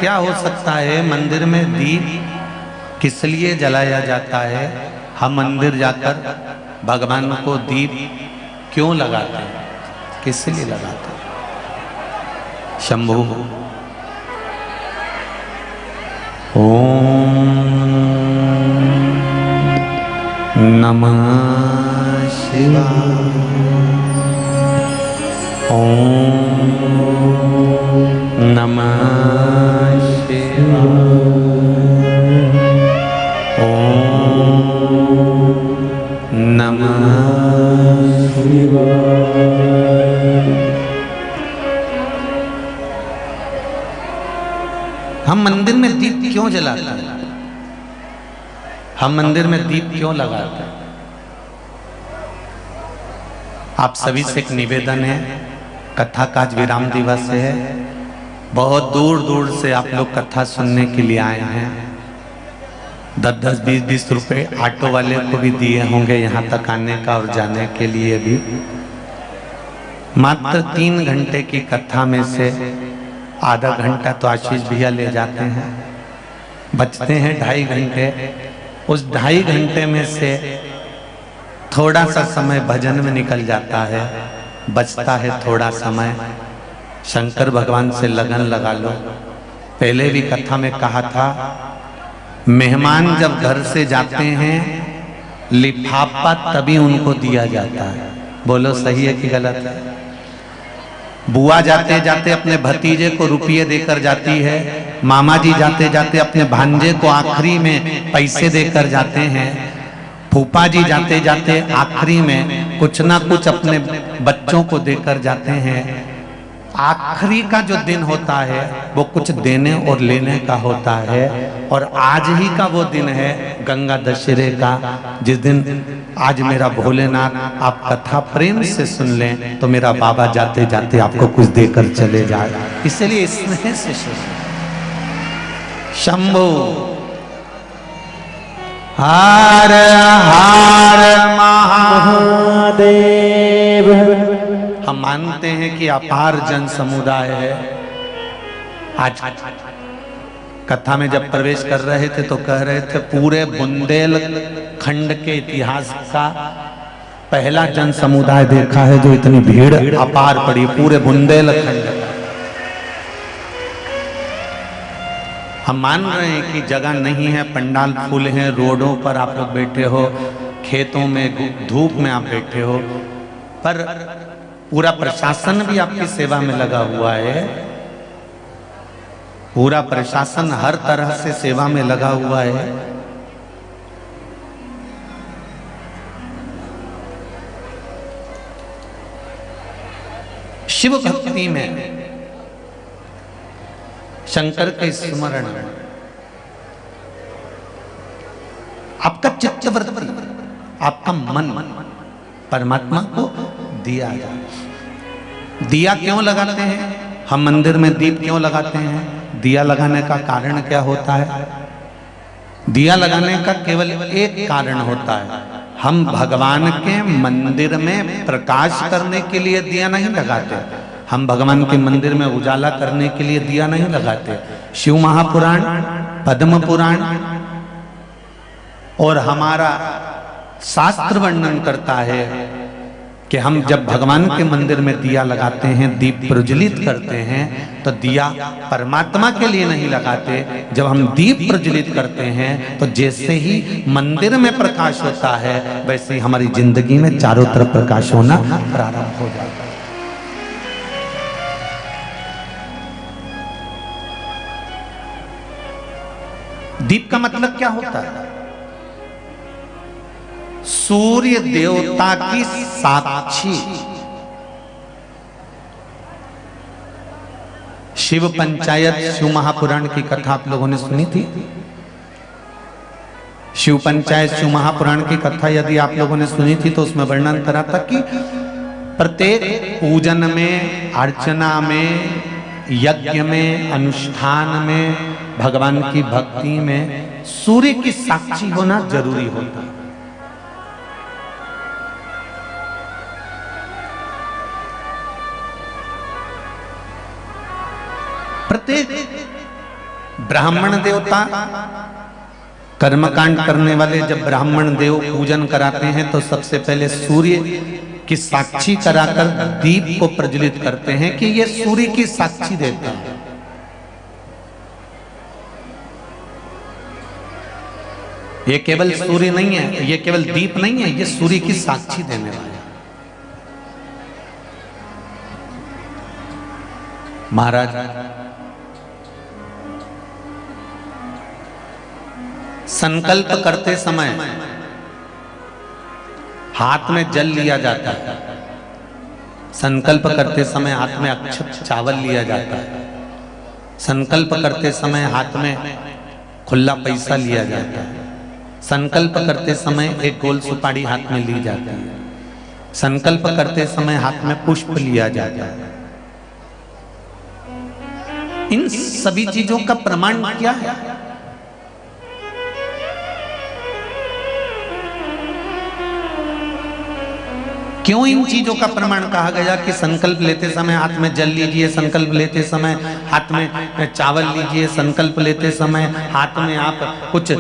क्या हो सकता है? मंदिर में दीप किस लिए जलाया जाता है? हम मंदिर जाकर भगवान को दीप क्यों लगाते हैं? किस लिए लगाते हैं? शंभु। ओम नमः शिवाय। ओम नमः शिवाय। ओम नमः शिवाय। हम मंदिर में दीप क्यों जलाते हैं? हम मंदिर में दीप क्यों लगाते हैं? आप सभी से एक निवेदन है, कथा का आज विराम दिवस है। बहुत दूर दूर से आप लोग कथा सुनने के लिए आए हैं। 10-10, 20-20 रुपए ऑटो वाले को भी दिए होंगे यहाँ तक आने का और जाने के लिए भी। मात्र 3 घंटे की कथा में से आधा घंटा तो आशीष भैया ले जाते हैं, बचते हैं 2.5 घंटे। उस 2.5 घंटे में से थोड़ा सा समय भजन में निकल जाता है, बचता है थोड़ा समय। शंकर भगवान से लगन लगा लो। पहले भी कथा में कहा था, मेहमान जब घर से जाते हैं लिफाफा तभी उनको दिया जाता है। बोलो सही है कि गलत है? बुआ जाते जाते अपने भतीजे को रुपये देकर जाती है, मामा जी जाते जाते अपने भांजे को आखिरी में पैसे देकर जाते हैं, फूफा जी जाते जाते आखिरी में कुछ ना कुछ अपने बच्चों को देकर जाते हैं। आखिरी का जो दिन होता है वो कुछ देने और लेने का होता है। और आज ही का वो दिन है गंगा दशहरे का, जिस दिन आज मेरा भोलेनाथ आप कथा प्रेम से सुन लें तो मेरा बाबा जाते जाते आपको कुछ देकर चले जाए। इसलिए स्नेह से सुने। शंभु हर हर महादेव। हम मानते हैं कि अपार जन समुदाय है। आज कथा में जब प्रवेश कर रहे थे तो कह रहे थे पूरे बुंदेलखंड के इतिहास का पहला जन समुदाय देखा है जो इतनी भीड़ अपार पड़ी पूरे बुंदेलखंड। हम मान रहे हैं कि जगह नहीं है, पंडाल फूल हैं, रोडों पर आप लोग बैठे हो, खेतों में धूप में आप बैठे हो, पर पूरा प्रशासन भी आपकी सेवा में लगा हुआ है। पूरा प्रशासन हर तरह से सेवा में लगा हुआ है। शिव भक्ति में, शंकर के स्मरण में आपका चित्तवृत्ति, आपका मन परमात्मा को दिया जाए। दिया क्यों लगाते हैं? हम मंदिर में दीप क्यों लगाते हैं? दिया लगाने का कारण क्या होता है? दिया लगाने का केवल एक कारण होता है, हम भगवान के मंदिर में प्रकाश करने के लिए दिया नहीं लगाते। हम भगवान के मंदिर में उजाला करने के लिए दिया नहीं लगाते। शिव महापुराण, पद्म पुराण और हमारा शास्त्र वर्णन करता है कि हम जब भगवान के मंदिर में दिया लगाते हैं, दीप प्रज्वलित करते हैं, तो दिया परमात्मा के लिए नहीं लगाते। जब हम दीप प्रज्वलित करते हैं तो जैसे ही मंदिर में प्रकाश होता है वैसे ही हमारी जिंदगी में चारों तरफ प्रकाश होना प्रारंभ हो जाता है। दीप का मतलब क्या होता है? सूर्य देवता की साक्षी। शिव पंचायत, शिव महापुराण की कथा आप लोगों ने सुनी थी। शिव पंचायत, शिव महापुराण की कथा यदि आप लोगों ने सुनी थी तो उसमें वर्णन करा था कि प्रत्येक पूजन में, अर्चना में, यज्ञ में, अनुष्ठान में, भगवान की भक्ति में सूर्य की साक्षी होना जरूरी होता है। प्रत्येक ब्राह्मण देवता कर्मकांड करने वाले जब ब्राह्मण देव पूजन कराते हैं तो सबसे पहले सूर्य की साक्षी कराकर दीप को प्रज्वलित करते हैं कि ये सूर्य की साक्षी देता है। ये केवल सूर्य नहीं है, ये केवल दीप नहीं है, ये सूर्य की साक्षी देने वाला है। महाराज संकल्प करते समय हाथ में जल लिया जाता है, संकल्प करते समय हाथ में अक्षत चावल लिया जाता है, संकल्प करते समय हाथ में खुला पैसा लिया जाता है, संकल्प करते समय एक गोल सुपारी हाथ में ली जाती है, संकल्प करते समय हाथ में पुष्प लिया जाता है। इन सभी चीजों का प्रमाण क्या है? क्यों इन चीजों का प्रमाण कहा गया कि संकल्प लेते समय हाथ में जल लीजिए, संकल्प लेते समय हाथ में चावल लीजिए, संकल्प लेते समय हाथ में आप कुछ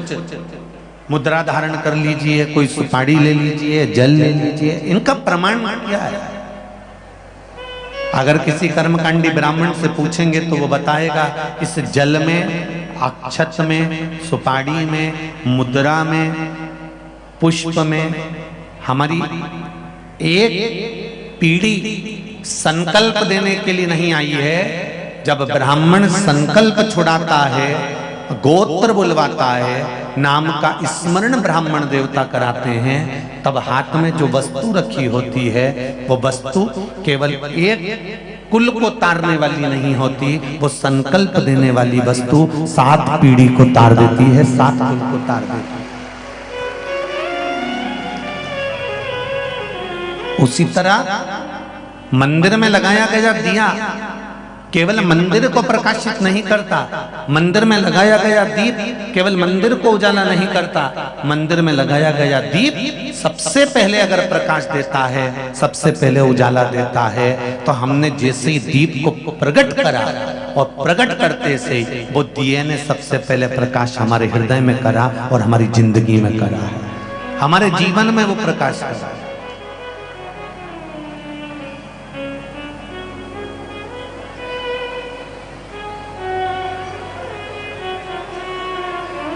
मुद्रा धारण कर लीजिए, कोई सुपारी ले लीजिए, जल ले लीजिए, इनका प्रमाण क्या है? अगर किसी कर्मकांडी ब्राह्मण से पूछेंगे तो वो बताएगा इस जल में, अक्षत में, सुपारी में, मुद्रा में, पुष्प में हमारी एक पीढ़ी संकल्प देने के लिए नहीं आई है। जब ब्राह्मण संकल्प छुड़ाता है, गोत्र बुलवाता है, नाम का स्मरण ब्राह्मण देवता कराते हैं, तब हाथ में जो वस्तु रखी होती है वो वस्तु केवल एक कुल को तारने वाली नहीं होती, वो संकल्प देने वाली वस्तु 7 पीढ़ी को तार देती है, 7 कुल को तार देती है। उसी तरह मंदिर में लगाया गया दिया केवल मंदिर को प्रकाशित नहीं करता, मंदिर में लगाया गया दीप केवल मंदिर को उजाला नहीं करता, मंदिर में लगाया गया दीप सबसे पहले अगर प्रकाश देता है, सबसे पहले उजाला देता है। तो हमने जैसे ही दीप को प्रकट करा और प्रकट करते से वो दिए ने सबसे पहले प्रकाश हमारे हृदय में करा और हमारी जिंदगी में करा, हमारे जीवन में वो प्रकाश करा।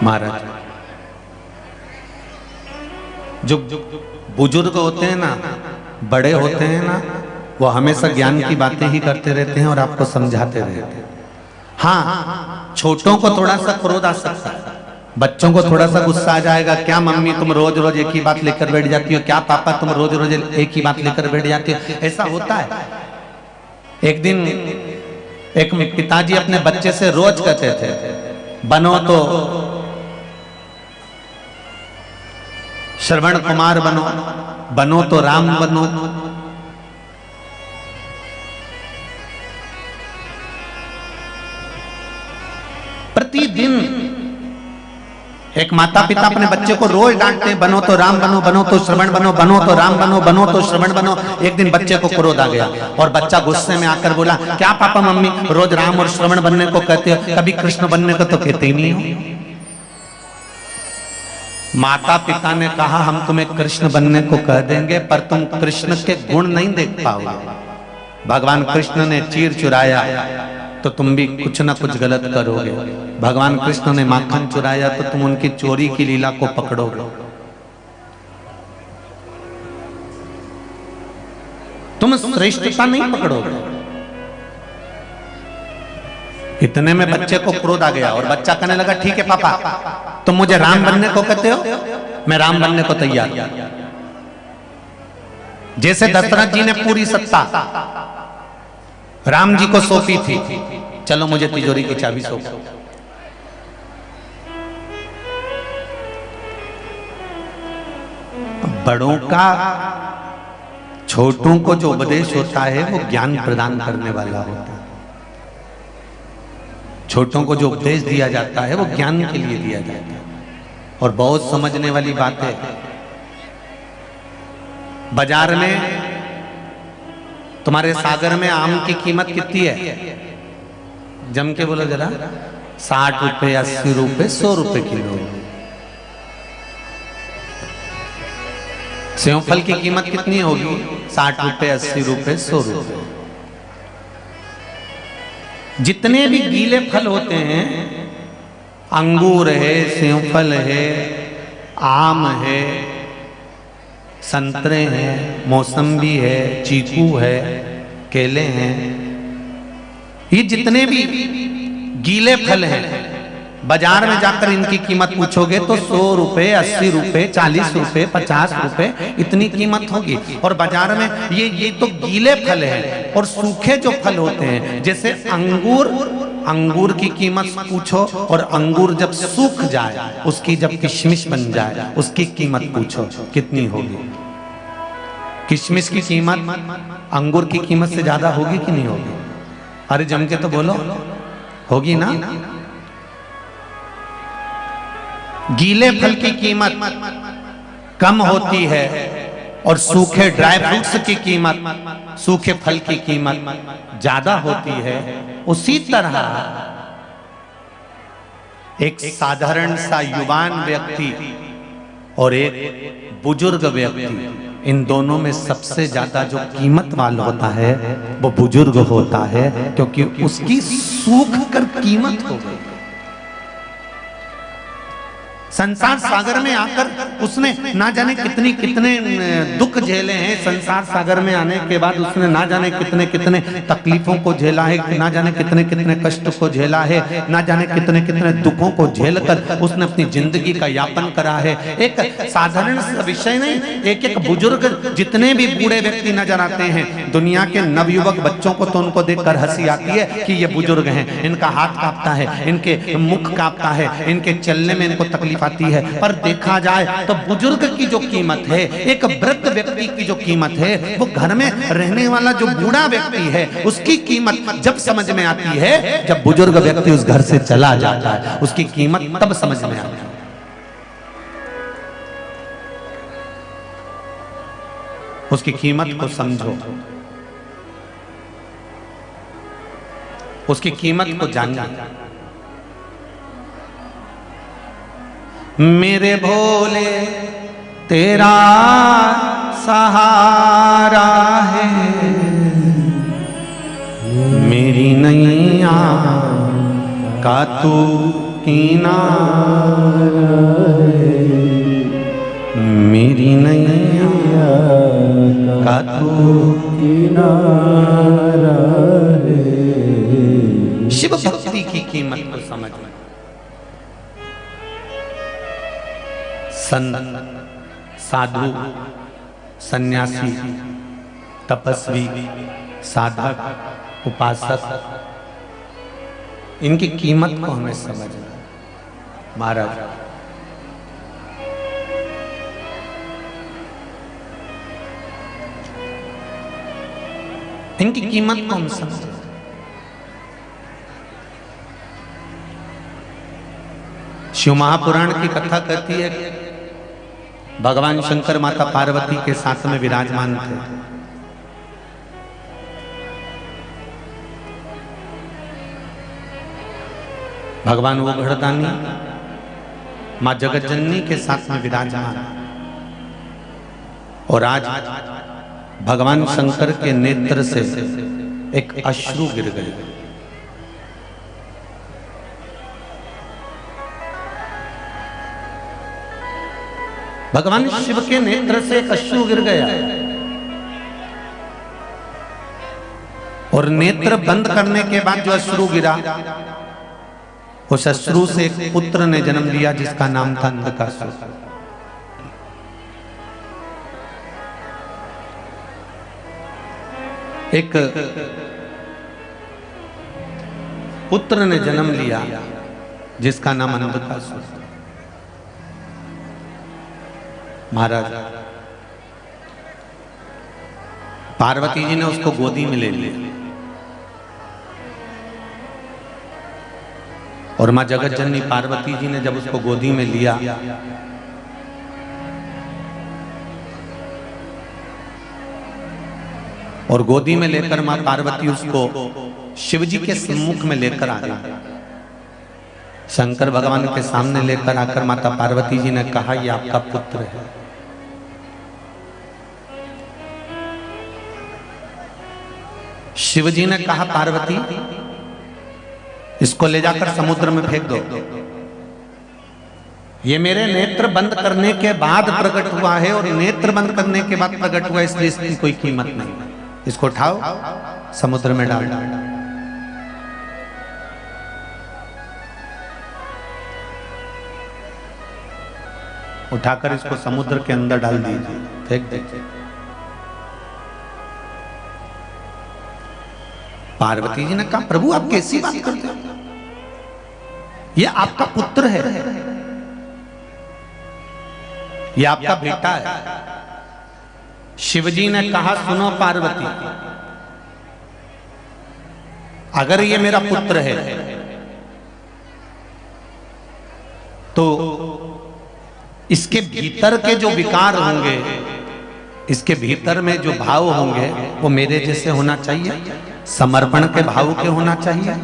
महाराज जो बुजुर्ग होते हैं ना, बड़े होते हैं ना, वो हमेशा ज्ञान की बातें ही करते रहते हैं और आपको समझाते रहते हैं। हाँ, छोटों को थोड़ा सा क्रोध आ सकता है, बच्चों को थोड़ा सा गुस्सा आ जाएगा, क्या मम्मी तुम रोज रोज एक ही बात लेकर बैठ जाती हो, क्या पापा तुम रोज रोज एक ही बात लेकर बैठ जाती हो, ऐसा होता है। एक दिन एक पिताजी अपने बच्चे से रोज कहते थे, बनो तो श्रवण कुमार बनो, बनो तो राम बनो। प्रतिदिन एक माता पिता अपने बच्चे को रोज डांटते हैं, बनो तो राम बनो, बनो तो श्रवण बनो, बनो तो राम बनो, बनो तो श्रवण बनो। एक दिन बच्चे को क्रोध आ गया और बच्चा गुस्से में आकर बोला, क्या पापा मम्मी रोज राम और श्रवण बनने को कहते हो, कभी कृष्ण बनने को तो कहते ही नहीं हो। माता पिता ने कहा, हम तुम्हें कृष्ण बनने को कह देंगे पर तुम कृष्ण के गुण नहीं देख पाओगे। भगवान कृष्ण ने चीर चुराया तो तुम भी कुछ ना कुछ गलत करोगे, भगवान कृष्ण ने माखन चुराया तो तुम उनकी चोरी की लीला को पकड़ोगे। तुम श्रेष्ठता नहीं पकड़ोगे। इतने में बच्चे को क्रोध आ गया और बच्चा कहने लगा, ठीक है पापा, तुम मुझे राम बनने को कहते हो, मैं राम बनने को तैयार। जैसे दशरथ जी ने पूरी सत्ता राम जी को सौंपी थी, चलो मुझे तिजोरी की चाबी सौंपो। बड़ों का छोटों को जो उपदेश होता है वो ज्ञान प्रदान करने वाला होता है। छोटों को जो उपदेश दिया जाता है वो ज्ञान के लिए दिया जाता है। और बहुत समझने वाली बात है, बाजार में तुम्हारे सागर में आम की कीमत कितनी है? जम के बोलो जरा। 60 रुपए, 80 रुपए, 100 रुपए किलो। सेव फल की कीमत कितनी होगी? 60 रुपए, 80 रुपए, 100 रुपए। जितने भी गीले फल होते हैं, अंगूर है, सेव फल है, आम है, संतरे हैं, मौसम्बी है, चीकू है, केले हैं, ये जितने भी गीले फल हैं, बाजार में जाकर इनकी कीमत पूछोगे तो 100 रुपए, 80 रुपए, 40 रुपए, 50 रुपए इतनी कीमत होगी। और बाजार में ये तो गीले फल हैं। और सूखे जो फल होते हैं, जैसे अंगूर की कीमत पूछो, और अंगूर जब सूख जाए, उसकी जब किशमिश बन जाए, उसकी कीमत पूछो कितनी होगी। किशमिश की कीमत अंगूर की कीमत से ज्यादा होगी कि नहीं होगी? अरे जम के तो बोलो, होगी ना। गीले फल की कीमत कम होती है और सूखे ड्राई फ्रूट्स की कीमत, सूखे फल की कीमत ज्यादा होती है। उसी तरह एक साधारण सा युवान व्यक्ति और एक बुजुर्ग व्यक्ति, इन दोनों में सबसे ज्यादा जो कीमत वाला होता है वो बुजुर्ग होता है, क्योंकि उसकी सूख कर कीमत हो गई। संसार सागर में आकर उसने ना जाने कितने दुख झेले हैं। संसार सागर में आने के बाद उसने ना जाने कितने तकलीफों को झेला है, ना जाने कितने कष्ट को झेला है, ना जाने कितने दुखों को झेलकर उसने अपनी जिंदगी का यापन करा है। एक साधारण विषय नहीं, एक बुजुर्ग, जितने भी बूढ़े व्यक्ति नजर आते हैं दुनिया के नवयुवक बच्चों को, तो उनको देखकर हंसी आती है कि ये बुजुर्ग हैं, इनका हाथ कांपता है, इनके मुख कांपता है, इनके चलने में इनको तकलीफ आती है। पर देखा जाए तो बुजुर्ग की जो कीमत है, एक वृद्ध व्यक्ति की जो कीमत है, वो घर में रहने वाला जो बूढ़ा व्यक्ति है उसकी कीमत जब समझ में आती है, जब बुजुर्ग व्यक्ति उस घर से चला जाता है, उसकी कीमत तब समझ में आती है। उसकी कीमत को समझो, उसकी कीमत को जानो। मेरे भोले तेरा सहारा है, मेरी नैया का तू किनारा है, मेरी नैया का तू किनारा है। शिव भक्ति की कीमत को समझना। संत, साधु, सन्यासी, तपस्वी, साधक, उपासक, इनकी कीमत को हमें समझना। महाराज इनकी कीमत को हम समझें। शिव महापुराण की कथा कहती है कि भगवान शंकर माता पार्वती के साथ में विराजमान थे। भगवान वो घड़दानी मां जगतजननी के साथ में विराजमान, और आज भगवान शंकर के नेत्र से एक अश्रु गिर गए। भगवान शिव के नेत्र से एक अश्रु गिर गया, और नेत्र बंद करने के बाद जो अश्रु गिरा, उस अश्रु से एक पुत्र ने जन्म लिया जिसका नाम था नरकासुर। एक पुत्र ने जन्म लिया जिसका नाम नरकासुर। महाराज पार्वती जी ने उसको गोदी में ले लिया, और मां जगतजननी पार्वती जी ने जब उसको गोदी में लिया, और गोदी में लेकर मां पार्वती उसको शिवजी के सम्मुख में लेकर आ गई। शंकर भगवान के सामने लेकर आकर माता पार्वती जी ने कहा, ये आपका पुत्र है। शिव जी ने कहा, पार्वती इसको ले जाकर समुद्र में फेंक दो। ये मेरे नेत्र बंद करने के बाद प्रकट हुआ है और नेत्र बंद करने के बाद प्रकट हुआ, इसलिए इसकी कोई कीमत नहीं। इसको उठाओ, समुद्र में डाल। उठाकर इसको समुद्र के अंदर डाल दीजिए, फेंक दीजिए। पार्वती जी ने कहा, प्रभु आप कैसी बात करते हो, ये आपका पुत्र है, ये आपका बेटा है। शिवजी ने कहा, सुनो पार्वती, अगर ये मेरा पुत्र है तो इसके भीतर के जो विकार होंगे, इसके भीतर में जो भाव होंगे वो मेरे जैसे होना चाहिए, समर्पण के भाव के होना चाहिए।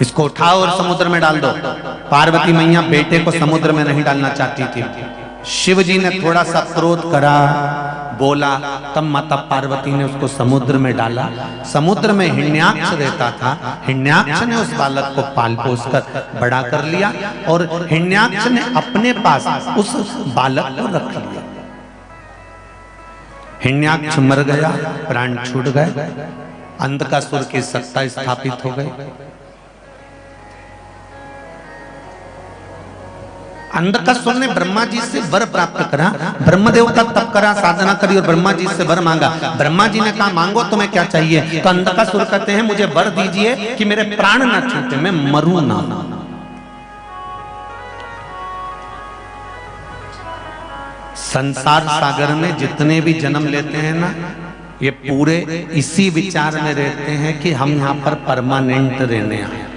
इसको उठाओ और समुद्र में डाल दो। पार्वती मैया बेटे को समुद्र में नहीं डालना चाहती थी। शिव जी ने थोड़ा सा क्रोध करा, बोला, तब माता पार्वती ने उसको समुद्र में डाला। समुद्र में हिरण्याक्ष रहता था। हिरण्याक्ष ने उस बालक को पाल पोस कर बड़ा कर लिया और हिरण्याक्ष ने अपने पास उस बालक को रख लिया। हिरण्याक्ष मर गया, प्राण छूट गए, अंधकासुर की सत्ता स्थापित हो गई। अंधकासुर ने ब्रह्मा जी से वर प्राप्त करा, ब्रह्मदेव का तप करा, साधना करी और ब्रह्मा जी से वर मांगा। ब्रह्मा जी ने कहा, मांगो तुम्हें क्या चाहिए? तो अंधकासुर कहते हैं, मुझे वर दीजिए कि मेरे प्राण न छूटे, मैं मरूं ना। संसार सागर में जितने भी जन्म लेते हैं ना, ये पूरे इसी विचार में रहते हैं कि हम यहां पर परमानेंट रहने आए।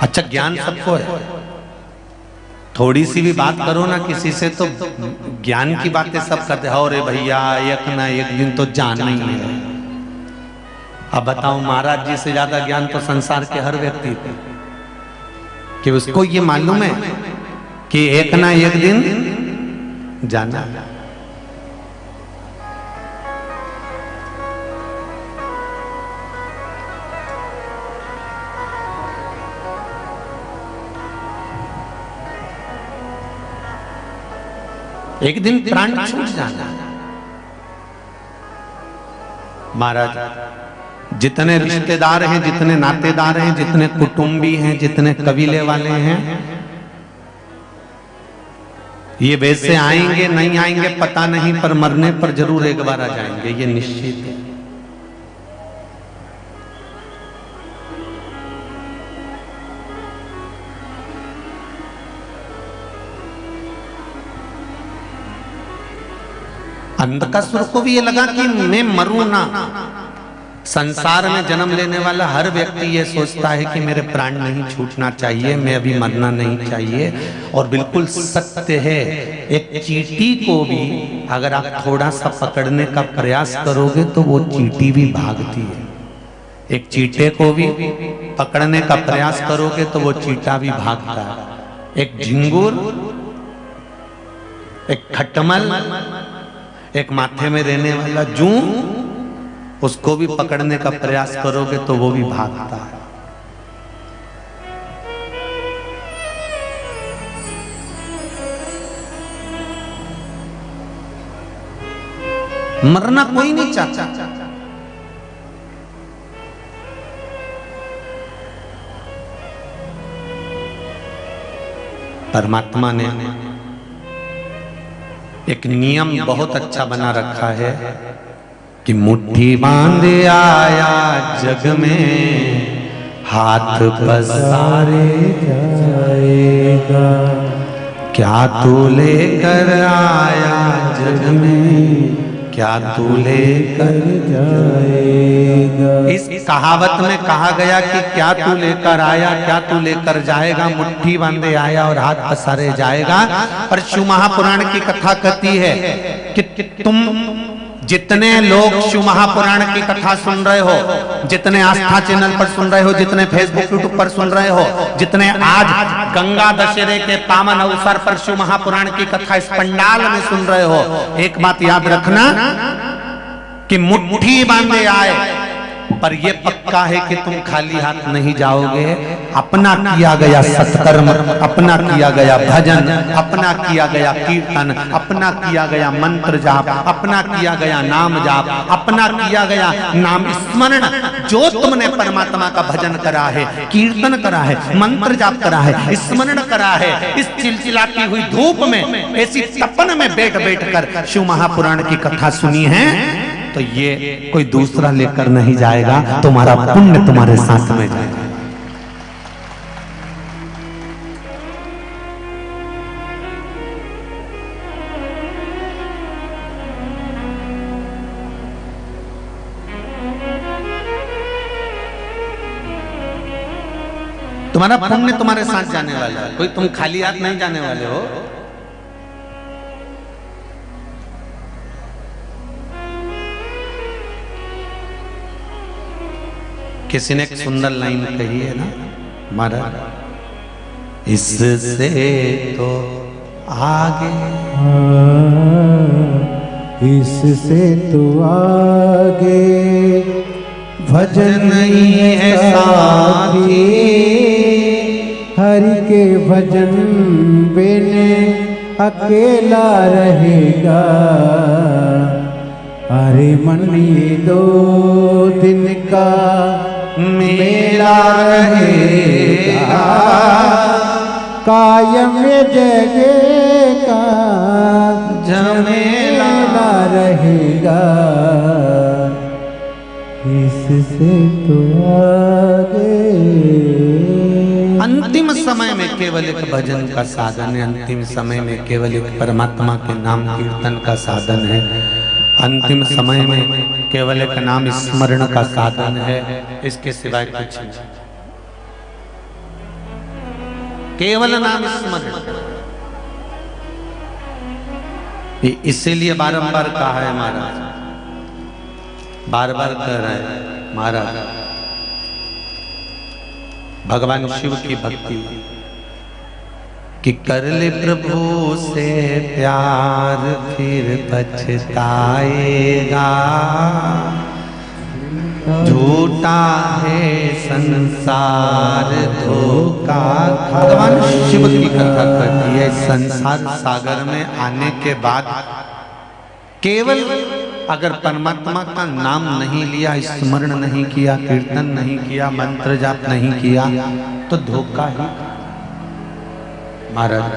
अच्छा, ज्ञान सबको है, थोड़ी सी भी बात करो ना किसी से तो ज्ञान की बातें सब करते हैं। अरे भैया, एक ना एक दिन तो जाना ही है। अब बताओ, महाराज जी से ज्यादा ज्ञान तो संसार के हर व्यक्ति को, कि उसको ये मालूम है कि एक ना एक दिन जाना। एक दिन प्राण छूट जाना। महाराज, जितने रिश्तेदार हैं, जितने नातेदार हैं, जितने कुटुंबी हैं, जितने कबीले वाले हैं, ये वैसे आएंगे नहीं आएंगे पता नहीं, पर मरने पर जरूर एक बार आ जाएंगे, ये निश्चित है। अंधकासुर को भी ये लगा कि मैं मरूं ना। संसार में जन्म लेने वाला हर व्यक्ति ये सोचता है कि मेरे प्राण नहीं छूटना चाहिए, मैं अभी मरना नहीं चाहिए। और बिल्कुल सत्य है, एक चींटी को भी अगर आप थोड़ा सा पकड़ने का प्रयास करोगे तो वो चींटी भी भागती है। एक चींटे को भी पकड़ने का प्रयास करोगे तो वो चींटा भी भागता है। एक झिंगुर, एक खटमल, एक माथे में रहने वाला जू, उसको भी पकड़ने का प्रयास करोगे तो वो भी भागता है। मरना कोई नहीं चाहता। परमात्मा ने एक नियम बहुत अच्छा बना रखा है कि मुट्ठी बांध आया जग में, हाथ पसारे जाएगा। क्या तू लेकर आया जग में, क्या तू लेकर जाएगा। इस कहावत में कहा गया कि क्या तू लेकर आया, क्या तू लेकर जाएगा, मुट्ठी बांधे आया और हाथ पसारे जाएगा। और शिव महापुराण की कथा कहती है कि तुम जितने लोग शिव महापुराण की कथा सुन रहे हो, जितने आस्था चैनल पर सुन रहे हो, जितने फेसबुक यूट्यूब पर सुन रहे हो, जितने आज गंगा दशहरे के पावन अवसर पर शिव महापुराण की कथा इस पंडाल में सुन रहे हो, एक बात याद रखना कि मुट्ठी बांधे आए पर यह पक्का है कि तुम खाली हाथ नहीं जाओगे। अपना किया गया सत्कर्म, अपना किया गया भजन, अपना किया गया कीर्तन, अपना किया गया मंत्र जाप, अपना किया गया नाम जाप, अपना किया गया नाम स्मरण, जो तुमने परमात्मा का भजन करा है, कीर्तन करा है, मंत्र जाप करा है, स्मरण करा है, इस चिलचिलाती हुई धूप में ऐसी तपन में बैठ बैठ कर शिव महापुराण की कथा सुनी है, तो ये कोई दूसरा लेकर नहीं जाएगा, तुम्हारा पुण्य तुम्हारे साथ में जाएगा। तुम्हारा पुण्य तुम्हारे साथ जाने वाला है, कोई तुम खाली हाथ नहीं जाने वाले हो। किसी ने एक सुंदर लाइन कही है ना महाराज, इससे तो आगे, इससे तो आगे भजन नहीं है साथी, हरि के भजन बिने अकेला रहेगा। अरे मन ये 2 दिन का मेला रहेगा, कायम जगेगा झमेला रहेगा, इससे तो आगे। अंतिम समय में केवल एक भजन का साधन है, अंतिम समय में केवल एक परमात्मा के नाम कीर्तन का साधन है, अंतिम समय में केवल एक नाम स्मरण का साधन है, इसके सिवाय कुछ नहीं, केवल नाम स्मरण। इसीलिए बारंबार कहा है महाराज, बार बार कह रहे हैं महाराज, भगवान शिव की भक्ति कि कर ले प्रभु से प्यार फिर पछताएगा, झूठा है संसार धोखा। भगवान शिव की कथा करती है, संसार सागर में आने के बाद केवल अगर परमात्मा का नाम नहीं लिया, स्मरण नहीं किया, कीर्तन नहीं किया, मंत्र जाप नहीं किया, तो धोखा ही। महाराज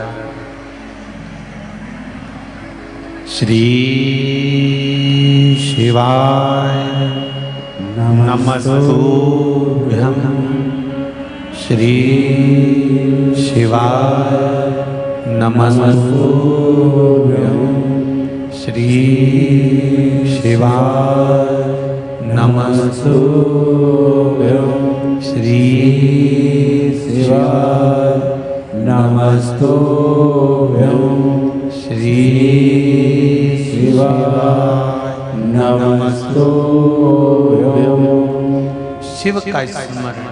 श्री शिवाय नमस्तुभ्यं, श्री शिवाय नमस्तुभ्यं, श्री शिवाय नमस्तुभ्यं, श्री शिवाय नमस्तुभ्यं, श्री शिवाय नमस्तुभ्यं। शिव का स्मरण,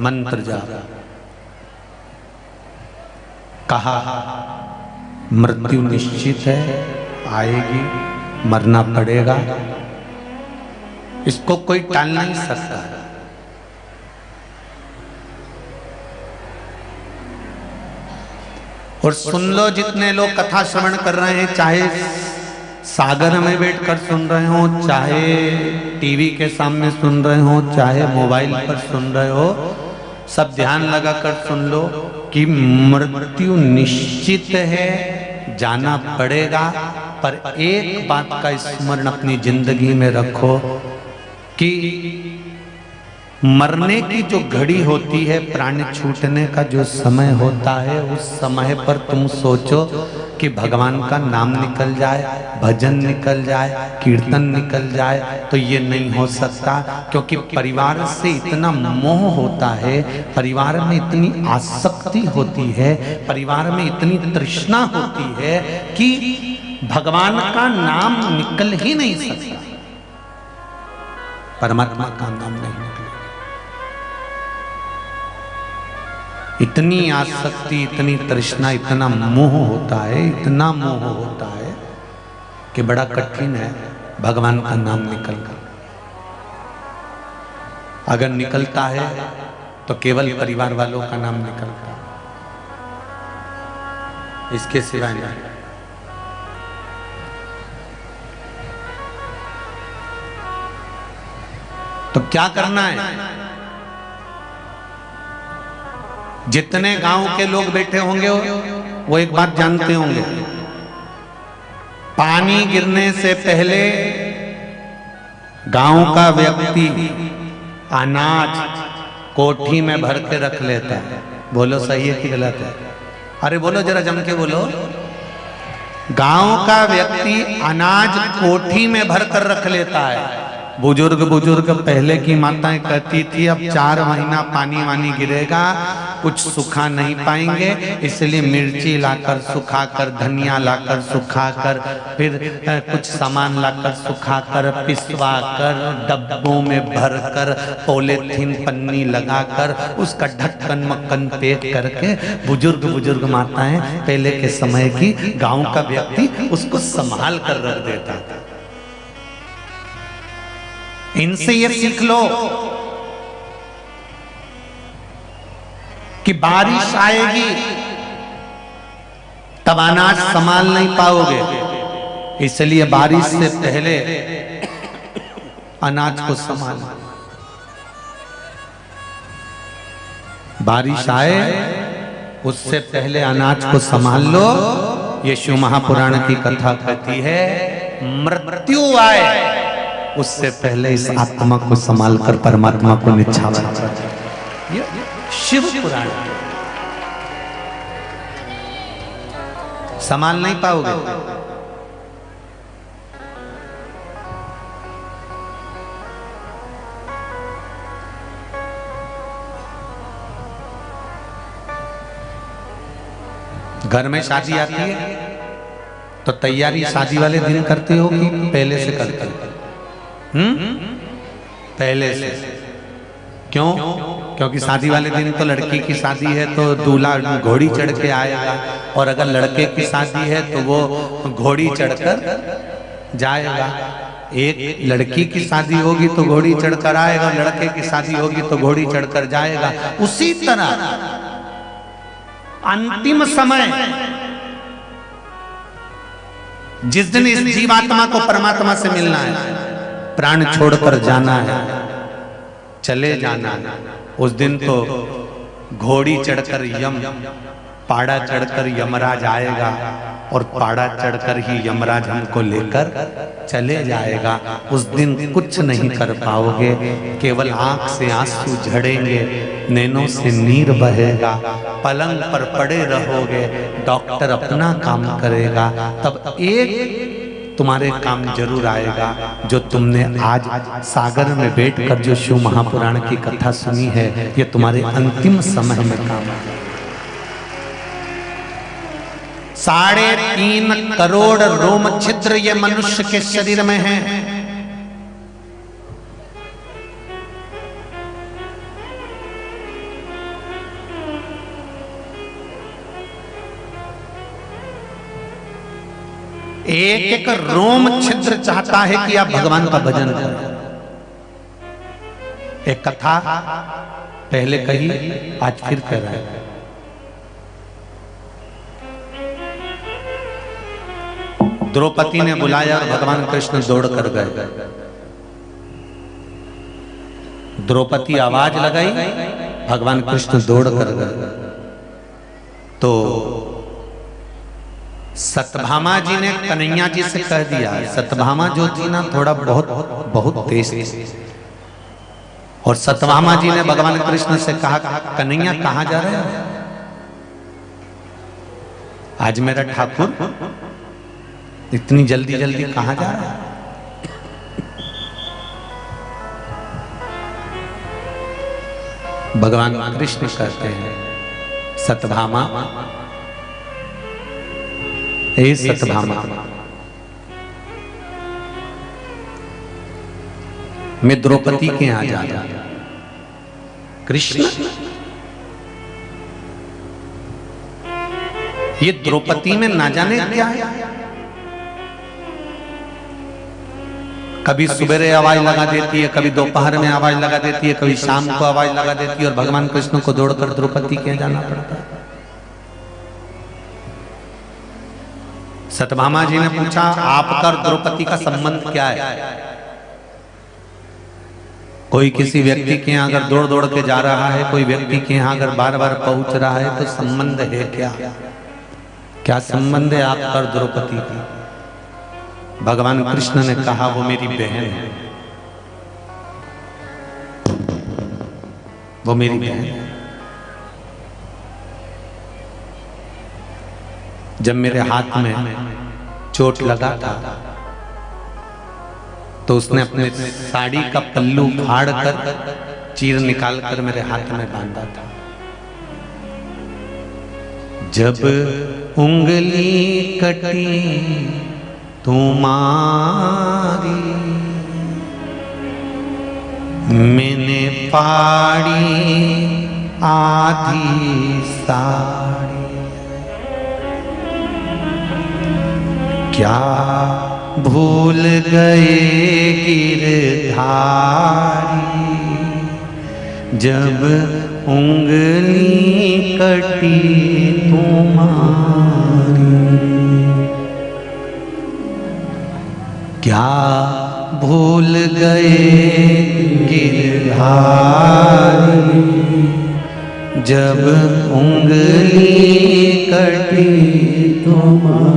मंत्र जाप, कहा मृत्यु निश्चित है, आएगी, मरना पड़ेगा, इसको कोई टाल नहीं सकता। और सुन लो, जितने लोग कथा श्रवण कर रहे हैं, चाहे सागर में बैठकर सुन रहे हो, चाहे टीवी के सामने सुन रहे हो, चाहे मोबाइल पर सुन रहे हो, सब ध्यान लगाकर सुन लो कि मृत्यु निश्चित है, जाना पड़ेगा। पर एक बात का स्मरण अपनी जिंदगी में रखो कि मरने की जो घड़ी होती है, प्राण छूटने का जो समय होता है, उस समय पर तुम सोचो कि भगवान का नाम निकल जाए, भजन निकल जाए, कीर्तन निकल जाए, तो ये नहीं हो सकता। क्योंकि परिवार से इतना मोह होता है, परिवार में इतनी आसक्ति होती है, परिवार में इतनी तृष्णा होती है कि भगवान का नाम निकल ही नहीं सकता, परमात्मा का नाम नहीं निकलेगा। इतनी आसक्ति, इतनी तृष्णा, इतना मोह होता है, इतना मोह होता है कि बड़ा कठिन है भगवान का नाम निकलना। अगर निकलता है तो केवल परिवार वालों का नाम निकलता है, इसके सिवाय नहीं। तो क्या करना है? जितने गांव के लोग बैठे होंगे वो एक बात जानते होंगे, पानी गिरने से पहले गांव का व्यक्ति अनाज कोठी में भर के रख लेता है। बोलो सही है कि गलत है? अरे बोलो जरा जम के बोलो। गांव का व्यक्ति अनाज कोठी में भर कर रख लेता है। बुजुर्ग पहले की माताएं कहती थी अब 4 महीना पानी वानी गिरेगा, कुछ सूखा नहीं पाएंगे, इसलिए मिर्ची लाकर सुखाकर, धनिया लाकर सुखाकर, फिर कुछ सामान लाकर सुखाकर, पिसवा कर, डब्बों में भरकर, पॉलीथीन पन्नी लगाकर, उसका ढक्कन मक्कन पैक करके बुजुर्ग माताएं पहले के समय की गांव का व्यक्ति उसको संभाल कर रख देता था। इनसे ये सीख लो कि बारिश आएगी तब अनाज संभाल नहीं पाओगे, इसलिए बारिश से पहले अनाज को संभालो। बारिश आए उससे पहले अनाज को संभाल लो। ये शिव महापुराण की कथा कहती है मृत्यु आए उससे पहले इस आत्मा को संभाल कर परमात्मा को निछावर चाहिए। शिव पुराण संभाल नहीं पाओगे। घर में शादी आती है तो तैयारी शादी वाले दिन करते हो कि पहले से करते हो? पहले से। क्यों? क्योंकि शादी वाले दिन तो लड़की की शादी है तो दूल्हा घोड़ी चढ़ के आएगा, और अगर लड़के की शादी है तो वो घोड़ी चढ़कर जाएगा। एक लड़की की शादी होगी तो घोड़ी चढ़कर आएगा, लड़के की शादी होगी तो घोड़ी चढ़कर जाएगा। उसी तरह अंतिम समय जिस दिन इस जीवात्मा को परमात्मा से मिलना है, प्राण छोड़कर जाना है, चले जाना है, उस दिन तो घोड़ी चढ़कर पाड़ा चढ़कर यमराज आएगा, और पाड़ा चढ़कर ही यमराज हमको लेकर चले जाएगा। उस दिन कुछ नहीं कर पाओगे, केवल आंख से आंसू झड़ेंगे, नैनों से नीर बहेगा, पलंग पर पड़े रहोगे, डॉक्टर अपना काम करेगा, तब एक तुम्हारे काम जरूर आएगा जो तुमने आज सागर में बैठकर जो शिव महापुराण की कथा सुनी है, ये तुम्हारे अंतिम समय में काम आएगा। 3.5 करोड़ रोम छिद्र ये मनुष्य के शरीर में हैं। एक रोम छिद्र चाहता है कि आप भगवान का भजन करें। एक कथा पहले कही, आज फिर कह रहे हैं। द्रौपदी ने बुलाया और भगवान कृष्ण दौड़ कर गए। द्रौपदी आवाज लगाई, भगवान कृष्ण दौड़ कर गए। तो सत्यभामा जी ने कन्हैया जी से कह दिया। सत्यभामा जो थी ना थोड़ा बहुत तेज थी, और सत्यभामा जी ने भगवान कृष्ण से कहा, कन्हैया कहां जा रहे हो? आज मेरा ठाकुर इतनी जल्दी जल्दी कहां जा रहा है? भगवान कृष्ण कहते हैं, सत्यभामा, हे सत्यभामा, मैं द्रौपदी के यहां जाता। कृष्ण, ये द्रौपदी में ना जाने क्या है। कभी सुबह आवाज लगा देती है, कभी दोपहर में आवाज लगा देती है, कभी शाम को आवाज लगा देती है, और भगवान कृष्ण को दौड़कर द्रौपदी के यहां जाना पड़ता है। सत्यभामा जी ने पूछा, आपका और द्रौपदी का संबंध क्या है? कोई किसी व्यक्ति के यहाँ अगर दौड़ दौड़ के जा रहा है, कोई व्यक्ति के यहाँ अगर बार बार पहुंच रहा है, तो संबंध है क्या? क्या संबंध है आपका और द्रौपदी की? भगवान कृष्ण ने कहा, वो मेरी बहन है, वो मेरी बहन है। जब मेरे हाथ में चोट लगा था तो उसने अपने साड़ी का पल्लू फाड़ कर चीर निकाल कर मेरे हाथ में बांधा था। जब उंगली कटी तुम्हारी, मैंने फाड़ी आधी साड़ी, क्या भूल गए गिरधारी, जब उंगली कटी तुम्हारी, क्या भूल गए गिरधारी, जब उंगली कटी तुम्हारी।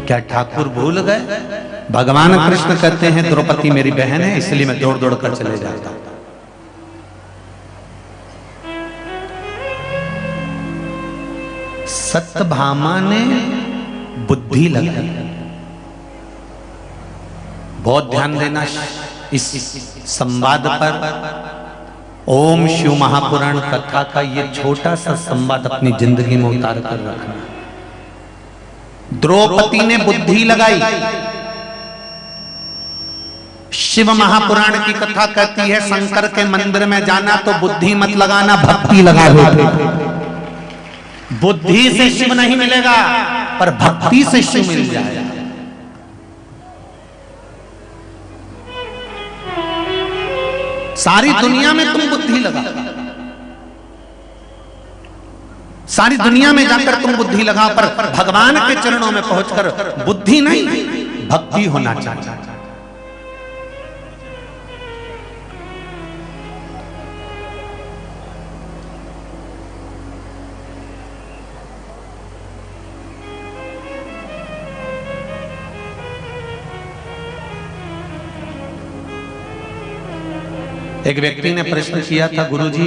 क्या ठाकुर भूल गए? भगवान कृष्ण कहते हैं, द्रौपदी मेरी बहन है, इसलिए मैं दौड़ दौड़ कर चले जाता हूं। सत्यभामा ने बुद्धि लगाई। बहुत ध्यान देना इस संवाद पर। ओम शिव महापुराण कथा का ये छोटा सा संवाद अपनी जिंदगी में उतार कर रखना। द्रौपदी ने बुद्धि लगाई। शिव महापुराण की कथा कहती है, शंकर के मंदिर में जाना तो बुद्धि मत लगाना, भक्ति लगा दो। बुद्धि से शिव नहीं मिलेगा, पर भक्ति से शिव मिल जाएगा। सारी दुनिया में तुम बुद्धि लगा, सारी दुनिया में जाकर तुम बुद्धि लगाओ, पर भगवान के चरणों में पहुंचकर बुद्धि नहीं, भक्ति होना चाहिए। एक व्यक्ति ने प्रश्न किया था, गुरुजी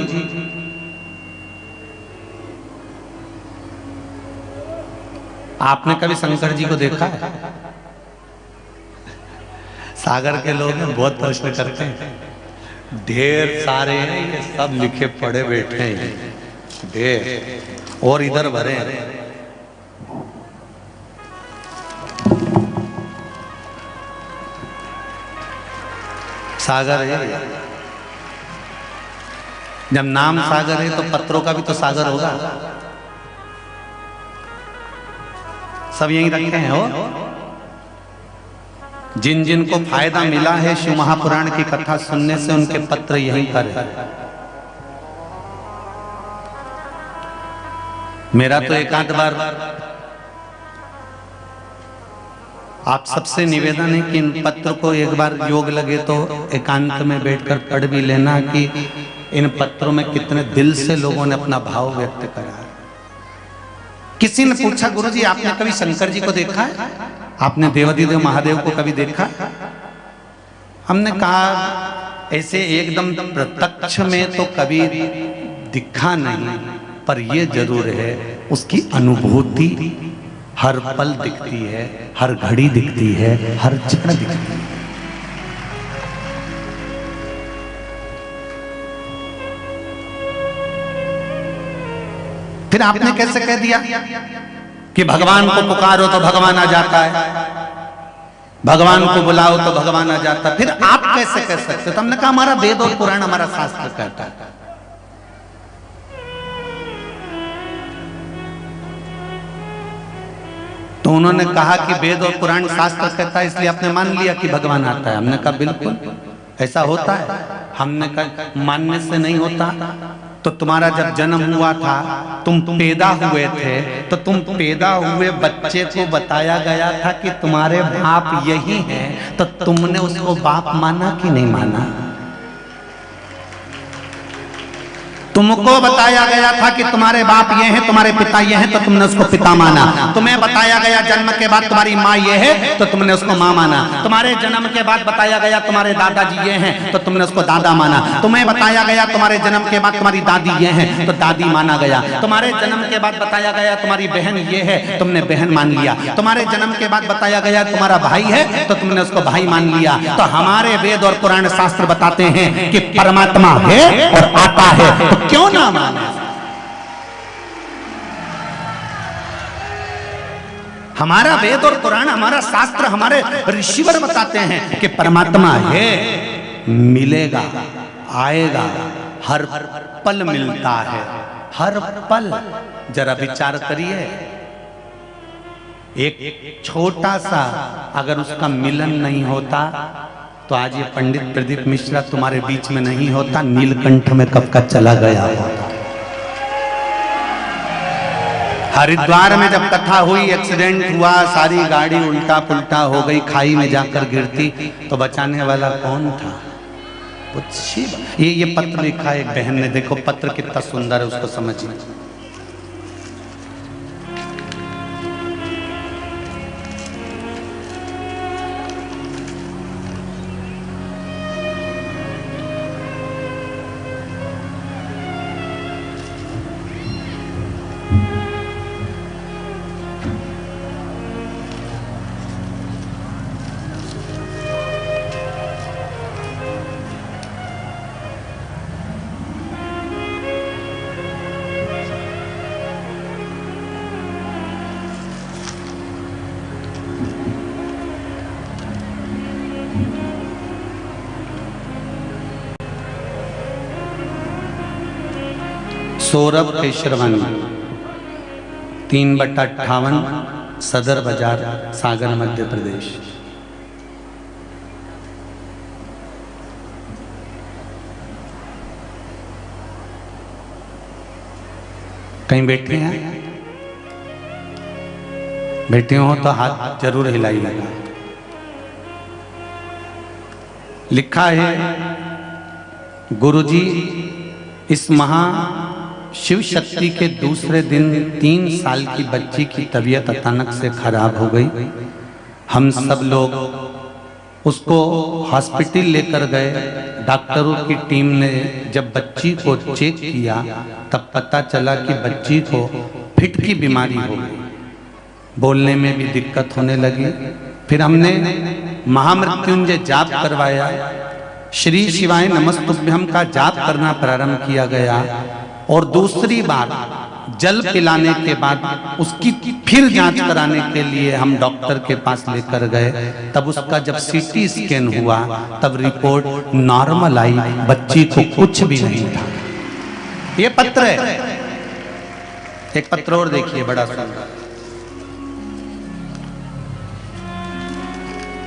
आपने कभी शंकर जी को देखा है? सागर के लोग बहुत प्रश्न करते हैं, ढेर सारे ये सब लिखे पढ़े बैठे हैं, ढेर और इधर भरे हैं। सागर है, जब नाम सागर है तो पत्रों का भी तो सागर होगा। सब यही रखे हैं हो। जिन जिन को फायदा मिला है शिव महापुराण की कथा सुनने से, उनके पत्र यहीं पर है। मेरा तो एक आध बार आप सबसे निवेदन है कि इन पत्र को एक बार योग लगे तो एकांत में बैठकर पढ़ भी लेना कि इन पत्रों में कितने दिल से लोगों ने अपना भाव व्यक्त करा है। किसी ने पूछा, गुरुजी आपने कभी शंकर जी को देखा है? आपने देवाधिदेव महादेव को कभी देखा? हमने कहा ऐसे एकदम प्रत्यक्ष में तो कभी दिखा नहीं, पर यह जरूर है उसकी अनुभूति हर पल दिखती है, हर घड़ी दिखती है, हर क्षण दिखती है। फिर आपने कैसे कह दिया कि भगवान को पुकारो तो भगवान आ जाता है? भगवान को बुलाओ तो भगवान आ जाता, फिर आप कैसे कह सकते? तो हमने कहा हमारा वेद और पुराण, हमारा शास्त्र कहता है। तो उन्होंने कहा कि वेद और पुराण शास्त्र कहता है, इसलिए आपने मान लिया कि भगवान आता है। हमने कहा बिल्कुल ऐसा होता है। हमने कहा मानने से नहीं होता। तो तुम्हारा जब जन्म हुआ था, तुम पैदा हुए थे, तो तुम पैदा हुए बच्चे को बताया गया था कि तुम्हारे बाप यही हैं, तो तुमने उसको बाप माना कि नहीं माना? तुमको बताया गया था कि तुम्हारे बाप ये हैं, तुम्हारे पिता ये हैं, तो तुमने उसको पिता माना। तुम्हें बताया गया जन्म के बाद तुम्हारी माँ ये है, तो तुमने उसको माँ माना। तुम्हारे जन्म के बाद बताया गया तुम्हारे दादाजी ये हैं, तो तुमने उसको दादा माना। तुम्हें बताया गया तुम्हारे जन्म के बाद तुम्हारी दादी ये हैं, तो दादी माना गया। तुम्हारे जन्म के बाद बताया गया तुम्हारी बहन ये है, तुमने बहन मान लिया। तुम्हारे जन्म के बाद बताया गया तुम्हारा भाई है, तो तुमने उसको भाई मान लिया। तो हमारे वेद और पुराण शास्त्र बताते हैं कि परमात्मा है और आता है, तो क्यों ना माने? हमारा वेद और पुराण, हमारा शास्त्र, हमारे ऋषिवर बताते हैं कि परमात्मा है, मिलेगा, आएगा, हर पल मिलता है, हर पल। जरा विचार करिए, एक छोटा सा अगर उसका मिलन नहीं होता तो आज ये पंडित प्रदीप मिश्रा तुम्हारे बीच में नहीं होता, नीलकंठ में कब का चला गया होता। हरिद्वार में जब कथा हुई, एक्सीडेंट हुआ, सारी गाड़ी उल्टा पुल्टा हो गई, खाई में जाकर गिरती, तो बचाने वाला कौन था? ये पत्र लिखा एक बहन ने, देखो पत्र कितना सुंदर है, उसको समझिए। सौरभ केशरवानी, 3/58 सदर बाजार, सागर, मध्य प्रदेश। कहीं बैठे हैं? बैठे हो तो हाथ जरूर हिलाई लगा। लिखा है, गुरुजी इस महा शिव शक्ति के दूसरे दिन 3 साल की बच्ची की तबीयत अचानक से खराब हो गई। हम सब लोग उसको हॉस्पिटल लेकर गए। डॉक्टरों की टीम ने जब बच्ची को चेक किया तब पता चला कि बच्ची को फिट की बीमारी हो गई, बोलने में भी दिक्कत होने लगी। फिर हमने महामृत्युंजय जाप करवाया, श्री शिवाय नमस्तुभ्यम का जाप करना प्रारंभ किया गया। और दूसरी बार जल पिलाने के बाद उसकी फिर जांच कराने के लिए हम डॉक्टर के पास लेकर गए। तब उसका जब सीटी स्कैन हुआ तब रिपोर्ट नॉर्मल आई, बच्ची को कुछ भी नहीं था। ये पत्र है, एक पत्र और देखिए, बड़ा सुंदर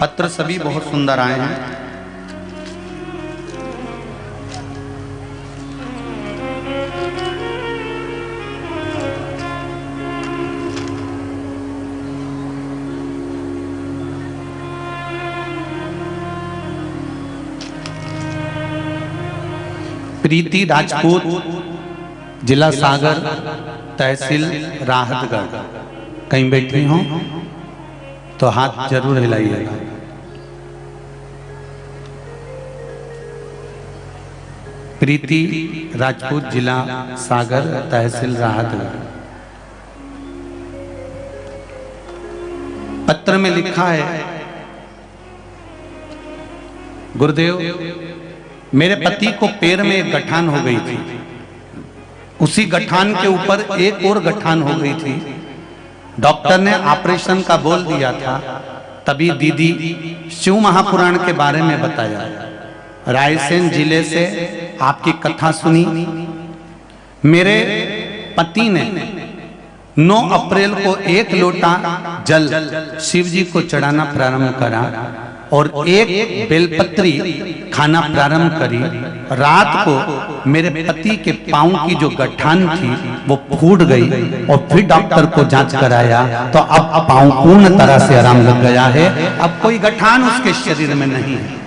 पत्र, सभी बहुत सुंदर आए हैं। प्रीति राजपूत, जिला सागर, तहसील राहतगढ़। कहीं बैठी हो तो हाथ जरूर हिलाइएगा। प्रीति राजपूत, जिला सागर, तहसील राहतगढ़। पत्र में लिखा है, गुरुदेव मेरे पति को पैर में एक गठान हो गई थी, उसी गठान के ऊपर एक और गठान हो गई थी। डॉक्टर ने ऑपरेशन का बोल दिया था, तभी दीदी शिव महापुराण के बारे में बताया। रायसेन जिले से आपकी कथा सुनी। मेरे पति ने 9 अप्रैल को 1 लोटा जल शिव जी को चढ़ाना प्रारंभ करा और 1 बेलपत्री खाना प्रारंभ करी। रात को मेरे पति के पांव की जो गठान थी वो फूट गई और फिर डॉक्टर को जांच कराया तो अब पांव पूर्ण तरह से आराम लग गया है। अब कोई गठान उसके शरीर में नहीं है।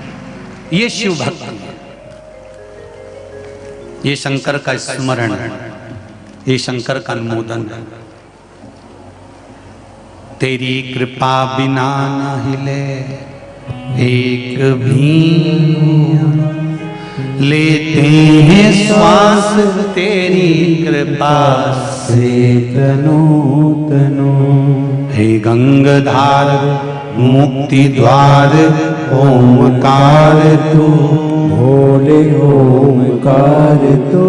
ये शिव भक्ति है, ये शंकर का स्मरण है, ये शंकर का अनुमोदन है। तेरी कृपा बिना न हिले एक भी, लेते हैं श्वास तेरी कृपा से तनो तनो। हे गंगाधार मुक्ति द्वार ओमकार तू, भोले ओमकार तू।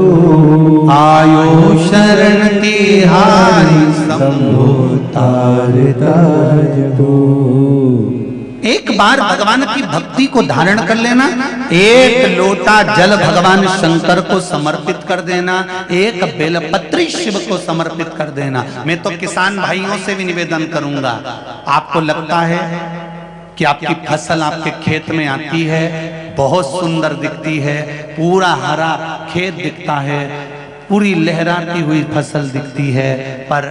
आयो शरण तिहारी शंभो तार ताज तू। एक बार भगवान की भक्ति को धारण कर लेना, 1 लोटा जल भगवान शंकर को समर्पित कर देना, 1 बेलपत्री शिव को समर्पित कर देना। मैं तो किसान भाइयों से भी निवेदन करूंगा, आपको लगता है कि आपकी फसल आपके खेत में आती है, बहुत सुंदर दिखती है, पूरा हरा खेत दिखता है, पूरी लहराती हुई फसल दिखती है, पर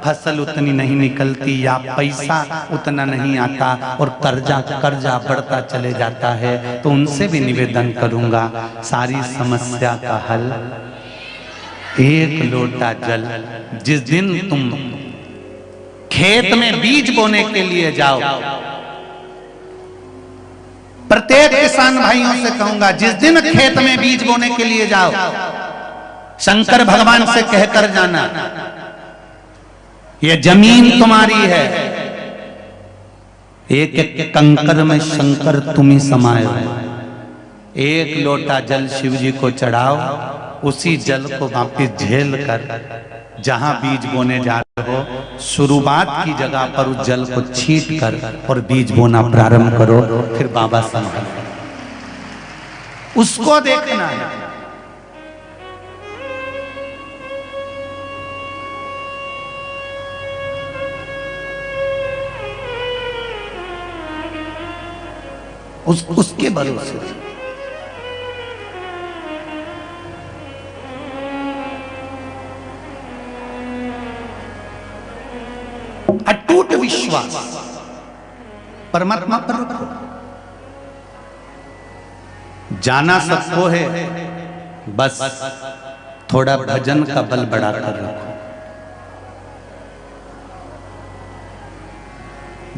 फसल उतनी नहीं निकलती या पैसा उतना नहीं आता और कर्जा बढ़ता चले जाता है। तो उनसे भी निवेदन करूंगा, सारी समस्या का हल 1 लोटा जल। जिस दिन तुम खेत में बीज बोने के लिए जाओ, प्रत्येक किसान भाइयों से कहूंगा, जिस दिन खेत में बीज बोने के लिए जाओ, शंकर भगवान से कहकर जाना, ये जमीन तुम्हारी है, एक एक कंकर में शंकर तुम ही समाये हो। 1 लोटा जल शिव जी को चढ़ाओ, उसी जल को वापिस झेल कर जहां बीज बोने जा रहे हो, शुरुआत की जगह पर उस जल को छींट कर और बीज बोना प्रारंभ करो। फिर बाबा संभाल, उसको देखना है। उसके भरोसे अटूट विश्वास परमात्मा पर रखो। जाना सबको है, बस थोड़ा भजन का बल बढ़ाकर रखो।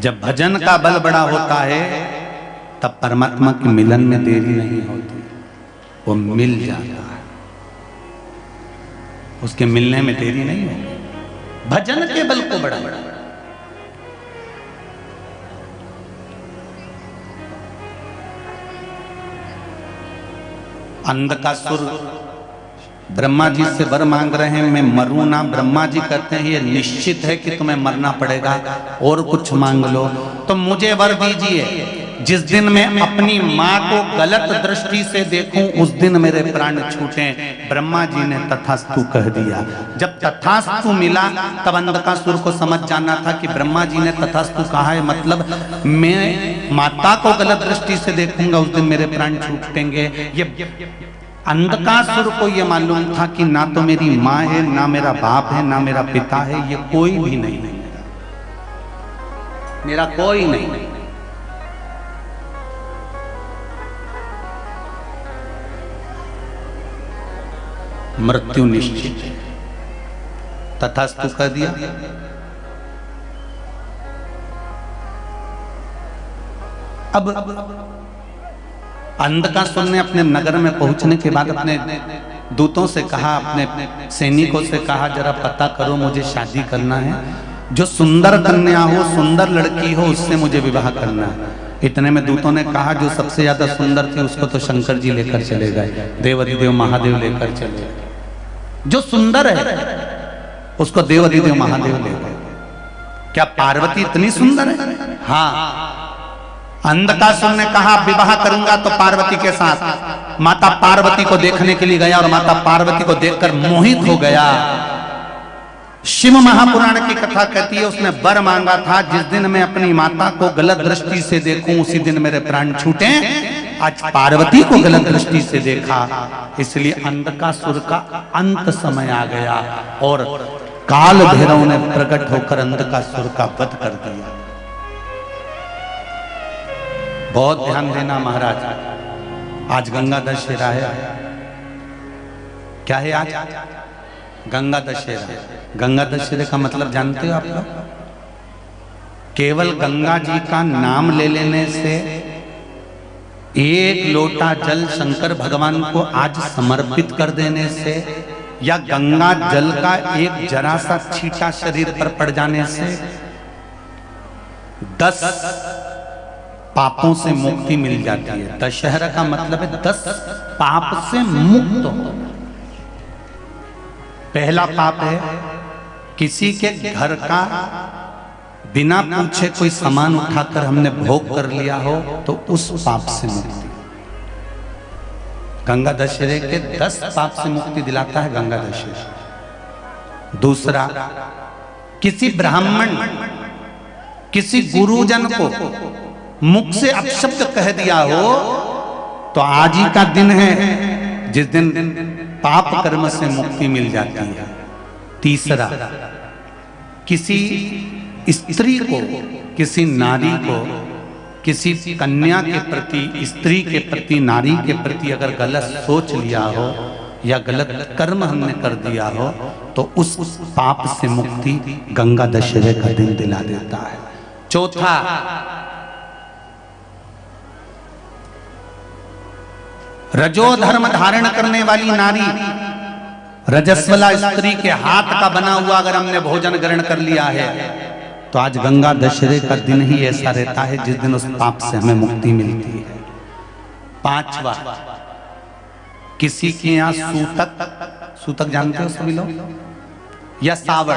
जब भजन का बल बड़ा होता है तब परमात्मा के मिलन में देरी नहीं होती, वो मिल जाता है, उसके मिलने में देरी नहीं होती। भजन के बल को बढ़ा। अंधकासुर ब्रह्मा जी से वर मांग रहे हैं, मैं मरूं ना। ब्रह्मा जी कहते हैं ये निश्चित है कि तुम्हें मरना पड़ेगा, और कुछ मांग लो। तो मुझे वर दीजिए, जिस दिन मैं अपनी माँ को गलत दृष्टि से देखूं उस दिन मेरे प्राण छूटें। ब्रह्मा जी ने तथास्तु कह दिया। जब तथास्तु मिला तब अंधकासुर को समझ जाना था कि ब्रह्मा जी ने तथास्तु कहा है, मतलब मैं माता को गलत दृष्टि से देखूंगा उस दिन मेरे प्राण छूटेंगे। ये अंधकासुर को यह मालूम था कि ना तो मेरी माँ है, ना मेरा बाप है, ना मेरा पिता है, ये कोई भी नहीं है, मेरा कोई नहीं। मृत्यु निश्चित है, तथास्तु कह दिया। अब अंधकासुर ने अपने नगर में पहुंचने के बाद अपने दूतों से कहा, अपने सैनिकों से कहा, जरा पता करो मुझे शादी करना है, जो सुंदर कन्या हो, सुंदर लड़की हो, उससे मुझे विवाह करना है। इतने में दूतों ने कहा, जो सबसे ज्यादा सुंदर थी उसको तो शंकर जी लेकर चले गए, देवाधिदेव महादेव लेकर चले गए। जो सुंदर है उसको देवाधिदेव महादेव ले गए। क्या पार्वती इतनी सुंदर है? हाँ, अंधकासुर ने कहा विवाह करूंगा तो पार्वती के साथ। माता पार्वती को देखने के लिए गया और माता पार्वती को देखकर मोहित हो गया। शिव महापुराण की कथा कहती है उसने वर मांगा था, जिस दिन मैं अपनी माता को गलत दृष्टि से देखूं उसी दिन मेरे प्राण छूटे। आज पार्वती को गलत दृष्टि से देखा, इसलिए अंधकासुर का अंत समय आ गया और काल भैरव ने प्रकट होकर अंधकासुर का वध कर दिया। बहुत ध्यान देना महाराज, आज गंगा दशहरा है। क्या है आज? गंगा दशहरा। गंगा दशहरे का मतलब जानते हो आप लोग? केवल गंगा जी का नाम ले लेने से, एक लोटा जल शंकर भगवान को आज समर्पित कर देने से, या गंगा जल का एक जरा सा छींटा शरीर पर पड़ जाने से 10 पापों से मुक्ति मिल जाती है। दशहरा का मतलब है 10 पाप से मुक्त हो। पहला पाप है किसी के घर का बिना पूछे कोई सामान उठाकर हमने भोग कर लिया हो तो उस पाप से मुक्ति। गंगा दशहरे के 10 पाप से मुक्ति दिलाता है गंगा दशहरा। दूसरा, किसी ब्राह्मण किसी गुरुजन को मुख से अपशब्द कह दिया हो तो आज ही का दिन है जिस दिन पाप कर्म से मुक्ति मिल जाती है। तीसरा, किसी स्त्री को, किसी नारी को, किसी कन्या के प्रति, स्त्री के प्रति, नारी के प्रति अगर गलत सोच लिया हो या गलत कर्म हमने कर दिया हो तो उस पाप से मुक्ति गंगा दशहरे का दिन दिला देता है। चौथा, रजो धर्म धारण करने वाली नारी, रजस्वला स्त्री के हाथ का बना हुआ अगर हमने भोजन ग्रहण कर लिया है तो आज गंगा दशहरे का दिन ही ऐसा रहता है जिस दिन उस पाप से हमें मुक्ति मिलती है। पांचवा, किसी के यहाँ सूतक, सूतक जानते हो सभी लोग, या सावड़।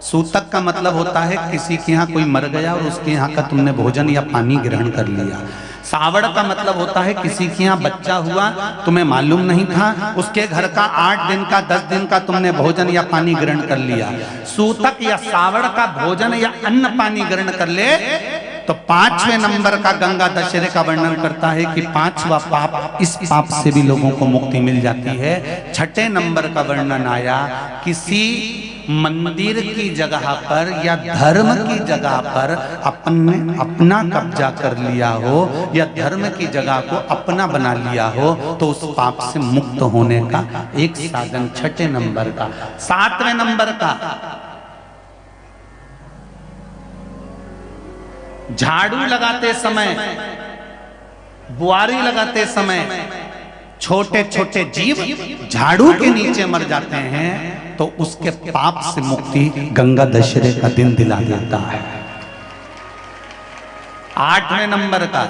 सूतक का मतलब होता है किसी के यहाँ कोई मर गया और उसके यहाँ का तुमने भोजन या पानी ग्रहण कर लिया। सावड़ का मतलब होता है किसी के यहाँ बच्चा हुआ, तुम्हें मालूम नहीं था, उसके घर का 8 दिन का 10 दिन का तुमने भोजन या पानी ग्रहण कर लिया। सूतक या सावड़ का भोजन या अन्न पानी ग्रहण कर ले तो 5वें नंबर का गंगा दशहरे का वर्णन करता है कि 5वां पाप, इस पाप से भी लोगों को मुक्ति मिल जाती है। 6ठे नंबर का वर्णन आया, किसी मंदिर की जगह पर या धर्म की जगह पर अपना कब्जा कर लिया हो या धर्म की जगह को अपना बना लिया हो तो उस पाप से मुक्त होने का एक साधन 6ठे नंबर का। 7वें नंबर का, झाड़ू लगाते समय, बुआरी लगाते समय छोटे छोटे जीव झाड़ू के नीचे मर जाते हैं तो उसके पाप से मुक्ति गंगा दशहरे का दिन दिला देता है। 8वें नंबर का,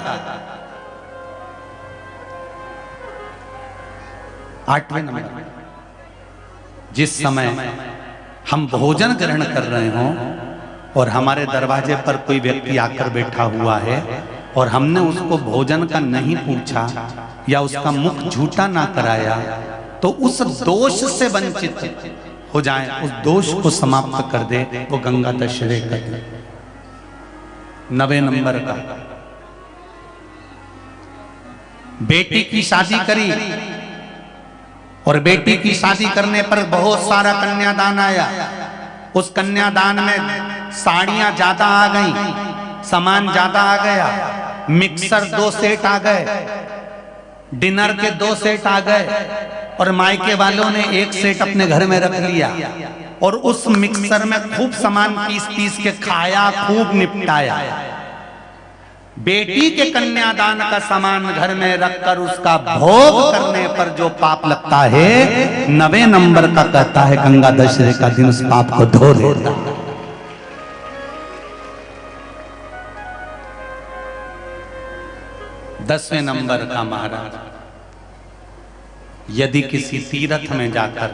8वें नंबर, जिस समय हम भोजन ग्रहण कर रहे हों और हमारे दरवाजे पर कोई व्यक्ति आकर बैठा हुआ है और हमने उसको भोजन का नहीं पूछा या उसका मुख झूठा ना कराया तो उस दोष से वंचित हो जाए, उस दोष को समाप्त कर दे, वो गंगा दशहरे का दिन। 9वें नंबर का, बेटी की शादी करी और बेटी की शादी करने पर बहुत सारा कन्यादान आया। उस कन्यादान में साड़ियां ज्यादा आ गई, सामान ज्यादा आ गया, मिक्सर 2 सेट आ गए, डिनर के 2 सेट आ गए और मायके वालों ने 1 सेट अपने घर में रख लिया और उस मिक्सर में खूब सामान पीस के खाया, खूब निपटाया। बेटी के कन्यादान का सामान घर में रखकर उसका भोग करने पर जो पाप लगता है 9वें नंबर का कहता है गंगा दशहरे का दिन उस पाप को धो देता है। दसवें नंबर का महाराज, यदि किसी तीर्थ में जाकर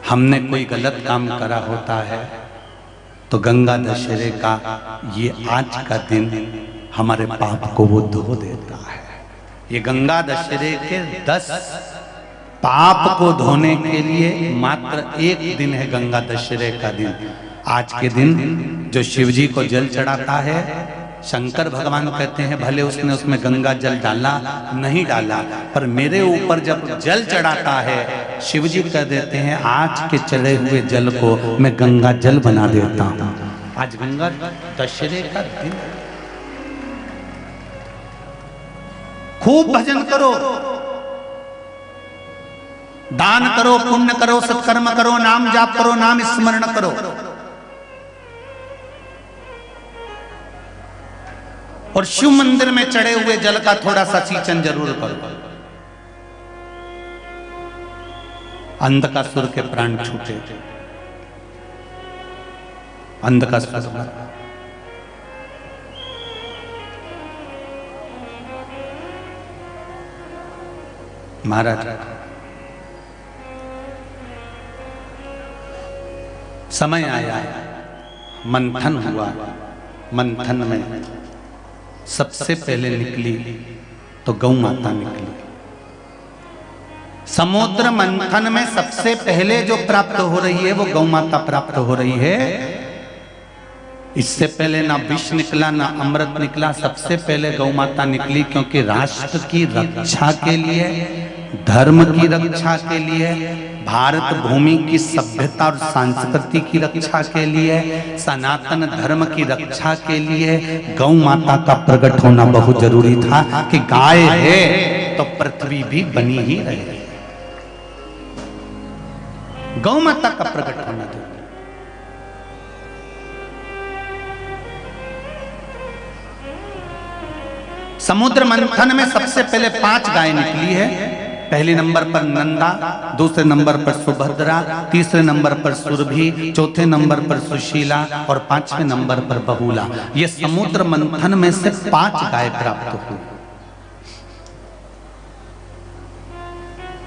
हमने कोई गलत काम करा होता है तो गंगा दशहरे का ये आज का दिन हमारे पाप को वो धो देता है। ये गंगा दशहरे के 10 पाप को धोने के लिए मात्र एक दिन है गंगा दशहरे का दिन। आज के दिन जो शिव जी को जल चढ़ाता है, शंकर भगवान कहते हैं भले उसने उसमें गंगा जल डाला नहीं डाला, पर मेरे ऊपर जब जल चढ़ाता है शिव जी कह देते हैं आज के चढ़े हुए जल को मैं गंगा जल बना देता हूं। आज गंगा दशहरे का दिन। खूब भजन करो, दान करो, पुण्य करो, सत्कर्म करो, नाम जाप करो, नाम स्मरण करो। और शिव मंदिर में चढ़े हुए जल का थोड़ा सा सिंचन जरूर करो। अंधकासुर के प्राण छूटे। अंधकासुर महाराज समय आया, मंथन हुआ। मंथन में सबसे पहले निकली तो गौ माता निकली। समुद्र मंथन में सबसे पहले जो प्राप्त हो रही है वो गौ माता प्राप्त हो रही है। इससे पहले ना विष निकला ना अमृत निकला, सबसे पहले गौ माता निकली, क्योंकि राष्ट्र की रक्षा के लिए, धर्म की रक्षा के लिए, भारत भूमि की सभ्यता और संस्कृति की रक्षा के लिए, सनातन धर्म की रक्षा के लिए गौ माता का प्रकट होना बहुत जरूरी था कि गाय है तो पृथ्वी भी बनी ही रहे। गौ माता का प्रकट होना जरूरी। समुद्र मंथन में सबसे पहले 5 गाय निकली है। पहले नंबर पर नंदा, दूसरे नंबर पर सुभद्रा, तीसरे नंबर पर सुरभि, चौथे नंबर पर सुशीला और 5वें नंबर पर बहुला। ये समुद्र मंथन में से 5 गाय प्राप्त हुई।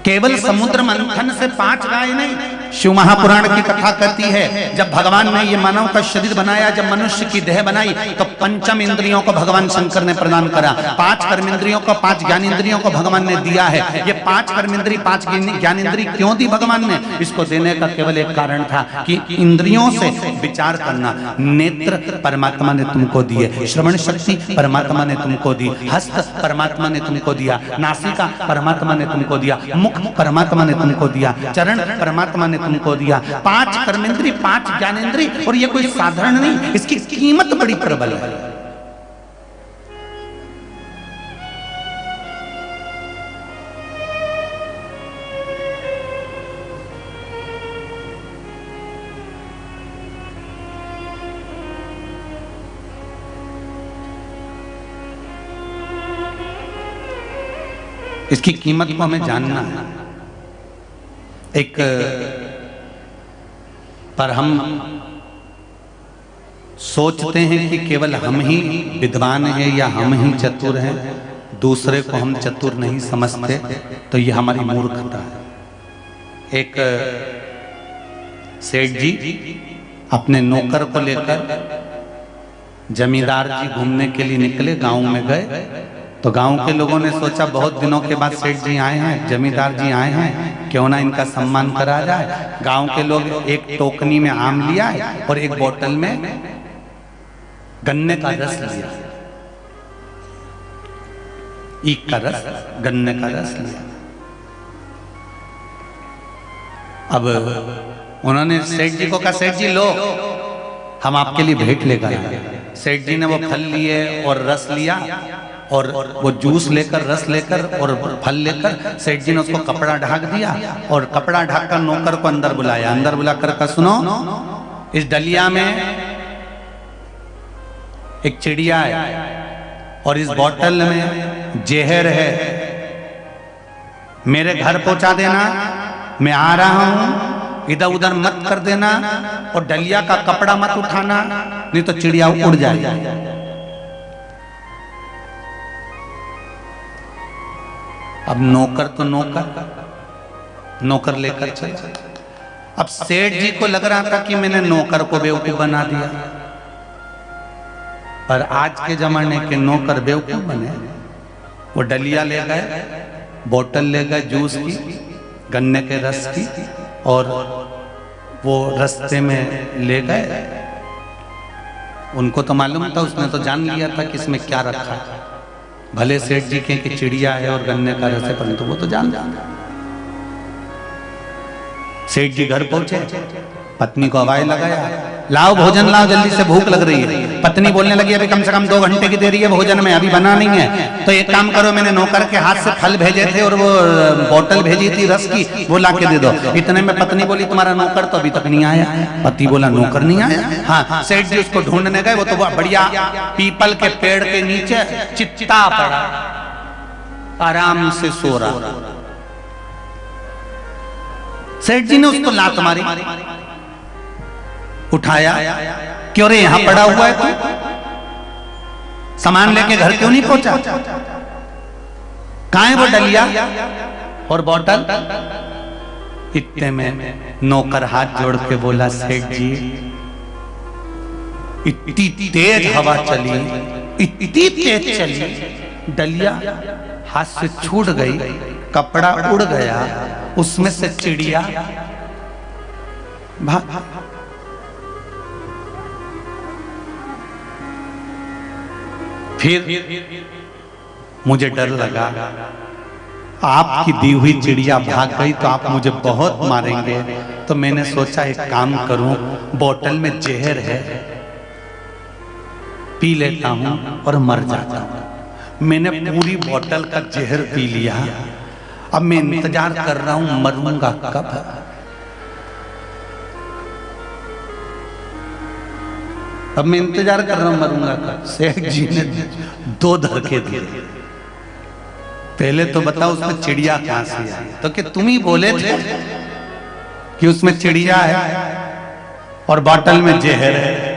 केवल समुद्र मंथन से 5 गाय नहीं, शिव महापुराण की कथा कहती है जब भगवान ने ये मानव का शरीर बनाया, जब मनुष्य की देह बनाई तो 5 इंद्रियों को भगवान शंकर ने प्रदान करा। 5 कर्मेंद्रियों को, 5 ज्ञानेंद्रियों को भगवान ने दिया है। ये 5 कर्मेंद्रिय, 5 ज्ञानेंद्रिय क्यों दी भगवान ने? इसको देने का केवल एक कारण था कि इंद्रियों से विचार करना। नेत्र परमात्मा ने तुमको दिए, श्रवण शक्ति परमात्मा ने तुमको दी, हस्त परमात्मा ने तुमको दिया, नासिका परमात्मा ने तुमको दिया, मुख परमात्मा ने तुमको दिया, चरण परमात्मा ने तुमको दिया। 5 कर्मेंद्रिय, 5 ज्ञानेंद्रिय, और ये कोई साधारण नहीं, इसकी कीमत बड़ी प्रबल है। इसकी कीमत को हमें जानना है। एक पर हम सोचते हैं कि केवल हम ही विद्वान हैं या हम ही चतुर हैं, दूसरे को हम चतुर नहीं समझते, तो ये हमारी मूर्खता है। एक सेठ जी अपने नौकर को लेकर जमींदार जी घूमने के लिए निकले, गांव में गए तो गांव के लोगों ने सोचा बहुत दिनों के बाद सेठ जी आए हैं, जमींदार जी आए हैं, क्यों ना इनका सम्मान करा जाए। गांव के लोग एक टोकनी में आम लिया और एक बोतल में गन्ने का रस लिया, ईख का रस, गन्ने का रस लिया। अब उन्होंने सेठ जी को कहा, सेठ जी लो, हम आपके लिए भेंट लेकर आए। सेठ जी ने वो फल लिए और रस लिया और वो जूस लेकर, रस लेकर और फल लेकर सेठ जी ने उसको कपड़ा ढाक दिया और कपड़ा ढाक कर नौकर को अंदर बुलाया। अंदर बुलाकर कहा, सुनो, इस डलिया में एक चिड़िया है और इस बोतल में जहर है, मेरे घर पहुंचा देना, मैं आ रहा हूं, इधर उधर मत कर देना और डलिया का कपड़ा मत उठाना, नहीं तो चिड़िया उड़ जाएगी। अब नौकर तो नौकर लेकर चला। अब सेठ जी को लग रहा था कि मैंने नौकर को बेवकूफ बना दिया, पर आज के जमाने के नौकर बेवकूफ बने। वो डलिया ले गए, बोतल ले गए जूस की, गन्ने के रस की, और वो रास्ते में ले गए। उनको तो मालूम था, उसने तो जान लिया था कि इसमें क्या रखा है। भले सेठ जी के कि चिड़िया है और गन्ने का रस है, परंतु वो तो जान जाना। सेठ जी घर पहुंचे, पत्नी को आवाज लगाया, लाओ भोजन लाओ, जल्दी से भूख लग रही है। पत्नी बोलने लगी, अभी कम से कम 2 घंटे की देरी है भोजन में, अभी बना नहीं है। तो एक काम करो, मैंने नौकर के हाथ से फल भेजे थे और वो बोतल भेजी थी रस की, वो ला के दे दो। इतने में पत्नी बोली, तुम्हारा नौकर तो अभी तक नहीं आया। पति बोला, नौकर नहीं आया? हाँ। सेठ जी उसको ढूंढने गए, वो तो बढ़िया पीपल के पेड़ के नीचे चित्ता पड़ा, आराम से सो रहा। सेठ जी ने उसको लात मारी, उठाया, क्यों रे यहां पड़ा हुआ है तू? सामान लेके घर क्यों नहीं पहुंचा? कहां है वो डलिया और बोतल? इतने में नौकर हाथ जोड़ के बोला, सेठ जी इतनी तेज हवा चली, इतनी तेज चली, डलिया हाथ से छूट गई, कपड़ा उड़ गया, उसमें से चिड़िया भाग। फिर मुझे डर लगा, आपकी दी हुई चिड़िया भाग गई तो आप मुझे बहुत मारेंगे। तो मैंने सोचा एक काम करूं, बोतल में जहर है, पी लेता हूं और मर जाता हूं। मैंने पूरी बोतल का जहर पी लिया। अब मैं इंतजार कर रहा हूं, मरूंगा कब। अब मैं इंतजार कर रहा हूं, मरूंगा कब। सेठ जी ने 2 धक्के दिए। पहले तो बताओ उसमें चिड़िया कहां से आई? तो कि तुम ही बोले थे कि उसमें चिड़िया है और बोतल में जहर है।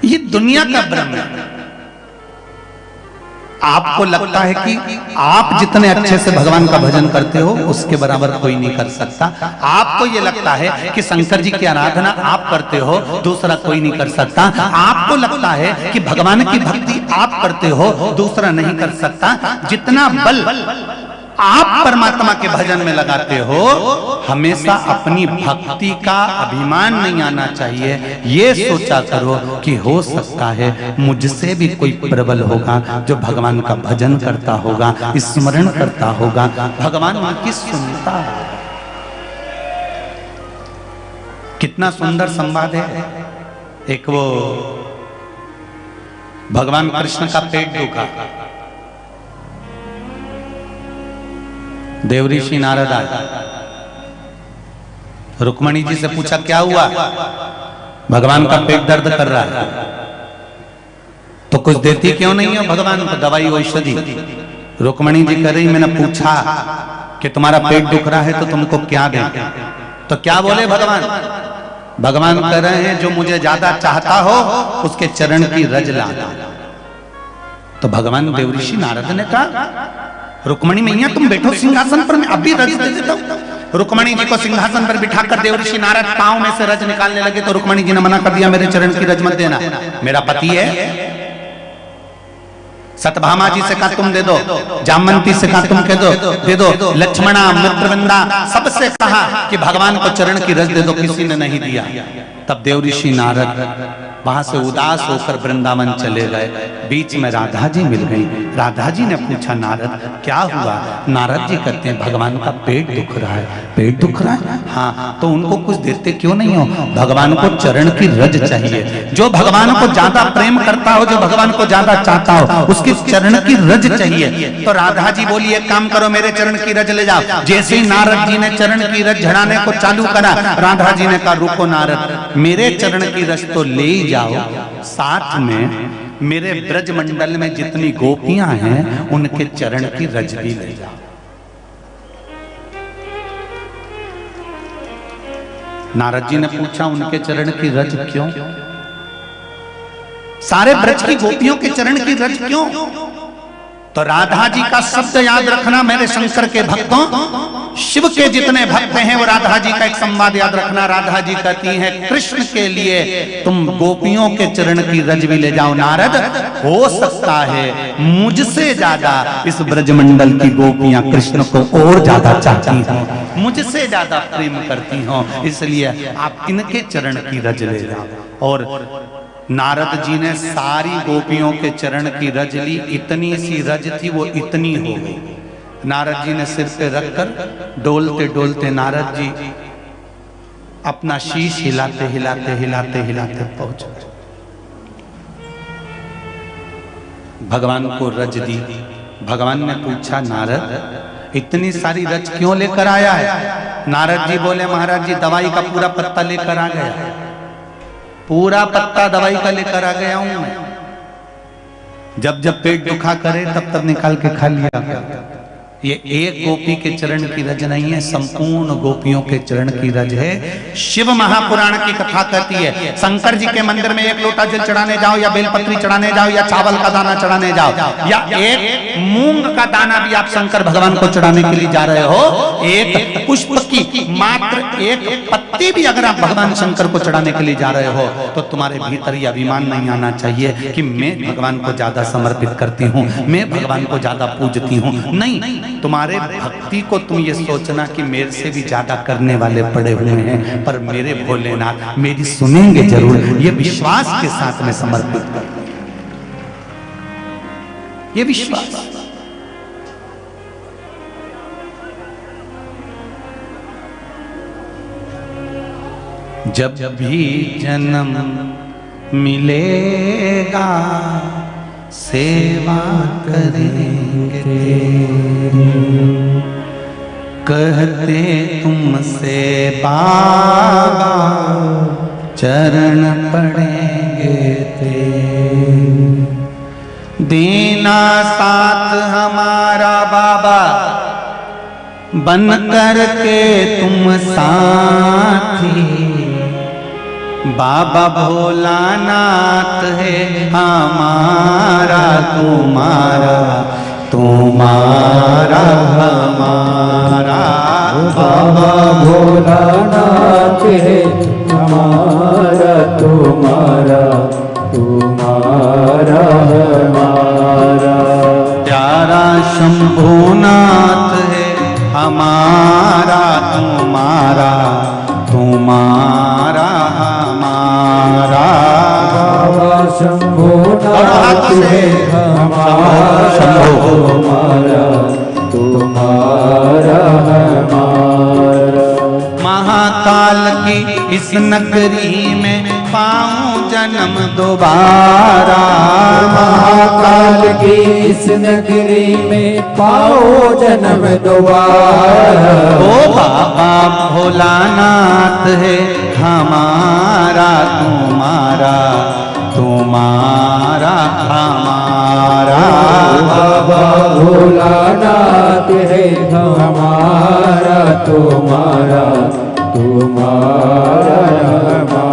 ये दुनिया का भ्रम है। आपको लगता है कि आप जितने अच्छे से भगवान का भजन करते हो उसके बराबर कोई नहीं कर सकता। आपको ये लगता है कि शंकर जी की आराधना आप करते हो, दूसरा कोई नहीं कर सकता। आपको लगता है कि भगवान की भक्ति आप करते हो, दूसरा नहीं कर सकता। जितना बल आप परमात्मा के भजन में लगाते हो, हमेशा अपनी भक्ति का अभिमान नहीं आना चाहिए। ये सोचा करो कि हो सकता है मुझसे भी कोई प्रबल होगा जो भगवान का भजन करता होगा, स्मरण करता होगा, भगवान उनकी सुनता होगा। कितना सुंदर संवाद है। एक वो भगवान कृष्ण का पेट दुखा, देवऋषि नारद आए, रुक्मणी जी से पूछा क्या हुआ? भगवान का पेट दर्द कर रहा है, तो कुछ देती क्यों नहीं हो भगवान को दवाई औषधि? रुक्मणी जी कह रही, मैंने पूछा कि तुम्हारा पेट दुख रहा है तो तुमको क्या दें? तो क्या बोले भगवान? भगवान कह रहे हैं जो मुझे ज्यादा चाहता हो उसके चरण की रज लाना। तो भगवान देवऋषि नारद ने कहा, रुक्मणी मैया तुम बैठो सिंहासन पर, मैं अभी रज दे देता हूं। रुक्मणी जी को सिंहासन पर बिठाकर देवऋषि नारद पांव में से रज निकालने लगे तो रुक्मणी जी ने मना कर दिया, मेरे चरण की रज मत देना, मेरा पति है। सतभामा जी से कहा तुम दे दो, जामवंती से कहा तुम दे दो, लक्ष्मणा मित्रवृंदा सबसे कहा कि भगवान को चरण की रज दे दो, किसी ने नहीं दिया। तब देवऋषि नारद वहां से उदास होकर वृंदावन चले गए। बीच में राधा जी मिल गई। राधा जी ने पूछा, नारद क्या हुआ? नारद जी कहते हैं भगवान का पेट दुख रहा है। पेट दुख रहा है? हाँ। तो उनको कुछ देते क्यों नहीं हो? भगवान को चरण की रज चाहिए। जो भगवान को ज्यादा प्रेम करता हो, जो भगवान को ज्यादा चाहता हो, उसकी चरण की रज चाहिए। तो राधा जी बोली, एक काम करो, मेरे चरण की रज ले जाओ। जैसे ही नारद जी ने चरण की रज झड़ाने को चालू करा, राधा जी ने कहा, रुको नारद, मेरे चरण की रज तो ले ही जाओ, साथ में मेरे ब्रज मंडल में जितनी गोपियां हैं उनके चरण की रज भी ले जाओ। नारद जी ने पूछा, उनके चरण की रज क्यों? सारे ब्रज की गोपियों के चरण की रज क्यों? तो राधा जी का शब्द याद रखना मेरे शंकर के भक्तों। शिव के जितने भक्त हैं वो राधा जी का एक संवाद याद रखना। राधा जी कहती हैं कृष्ण के लिए तुम गोपियों के चरण की रज भी ले जाओ नारद, हो सकता है मुझसे ज्यादा इस ब्रजमंडल की गोपियां कृष्ण को और ज्यादा चाहती हो, मुझसे ज्यादा प्रेम करती हो, इसलिए आप इनके चरण की रज ले जाओ। और नारद जी ने सारी गोपियों के चरण की रज ली। इतनी सी रज थी वो इतनी हो गई। नारद जी ने सिर पे रखकर डोलते डोलते नारद जी अपना शीश हिलाते हिलाते हिलाते हिलाते पहुंच गए। भगवान को रज दी। भगवान ने पूछा नारद इतनी सारी रज क्यों लेकर आया है? नारद जी बोले महाराज जी दवाई का पूरा पत्ता लेकर आ गया, पूरा पत्ता दवाई का लेकर आ गया हूं मैं। जब जब पेट दुखा करे तब तब निकाल के खा लिया। ये एक गोपी के चरण की रज नहीं है, संपूर्ण गोपियों के चरण की रज है। शिव महापुराण की कथा कहती है शंकर जी के मंदिर में एक लोटा जल चढ़ाने जाओ या बेलपत्री चढ़ाने जाओ या चावल का दाना चढ़ाने जाओ या एक मूंग का दाना भी आप शंकर भगवान को चढ़ाने के लिए जा रहे हो, एक पुष्प की मात्र एक पत्ती भी अगर आप भगवान शंकर को चढ़ाने के लिए जा रहे हो तो तुम्हारे भीतर ये अभिमान नहीं आना चाहिए कि मैं भगवान को ज्यादा समर्पित करती हूँ, मैं भगवान को ज्यादा पूजती हूँ। नहीं, तुम्हारे भक्ति को तुम ये सोचना कि मेरे से भी ज्यादा करने वाले पड़े हुए हैं, पर मेरे भोलेनाथ मेरी सुनेंगे जरूर, ये विश्वास के साथ में समर्पित कर, ये विश्वास। जब भी जन्म मिलेगा सेवा करेंगे, कहते तुमसे बाबा चरण पड़ेंगे थे। देना साथ हमारा बाबा बन कर के तुम साथी, बाबा भोलानाथ है हमारा तुम्हारा, तुम्हारा हमारा। बाबा भोलानाथ है हमारा तुम्हारा, तुम्हारा हमारा। प्यारा शंभुनाथ है हमारा तुम्हारा, तुम्हारा हमारा। बाबा शंभुनाथ है हमारा तुम्हारा, तुम्हारा हमारा। महाकाल की इस नगरी में पाऊं जन्म दोबारा, महाकाल की इस नगरी में पाओ जन्म दोबारा। ओ बाबा भोलानाथ है हमारा तुम्हारा, तुम्हारा हमारा। बाबा भोलानाथ है हमारा तुम्हारा, तुम्हारा हमारा।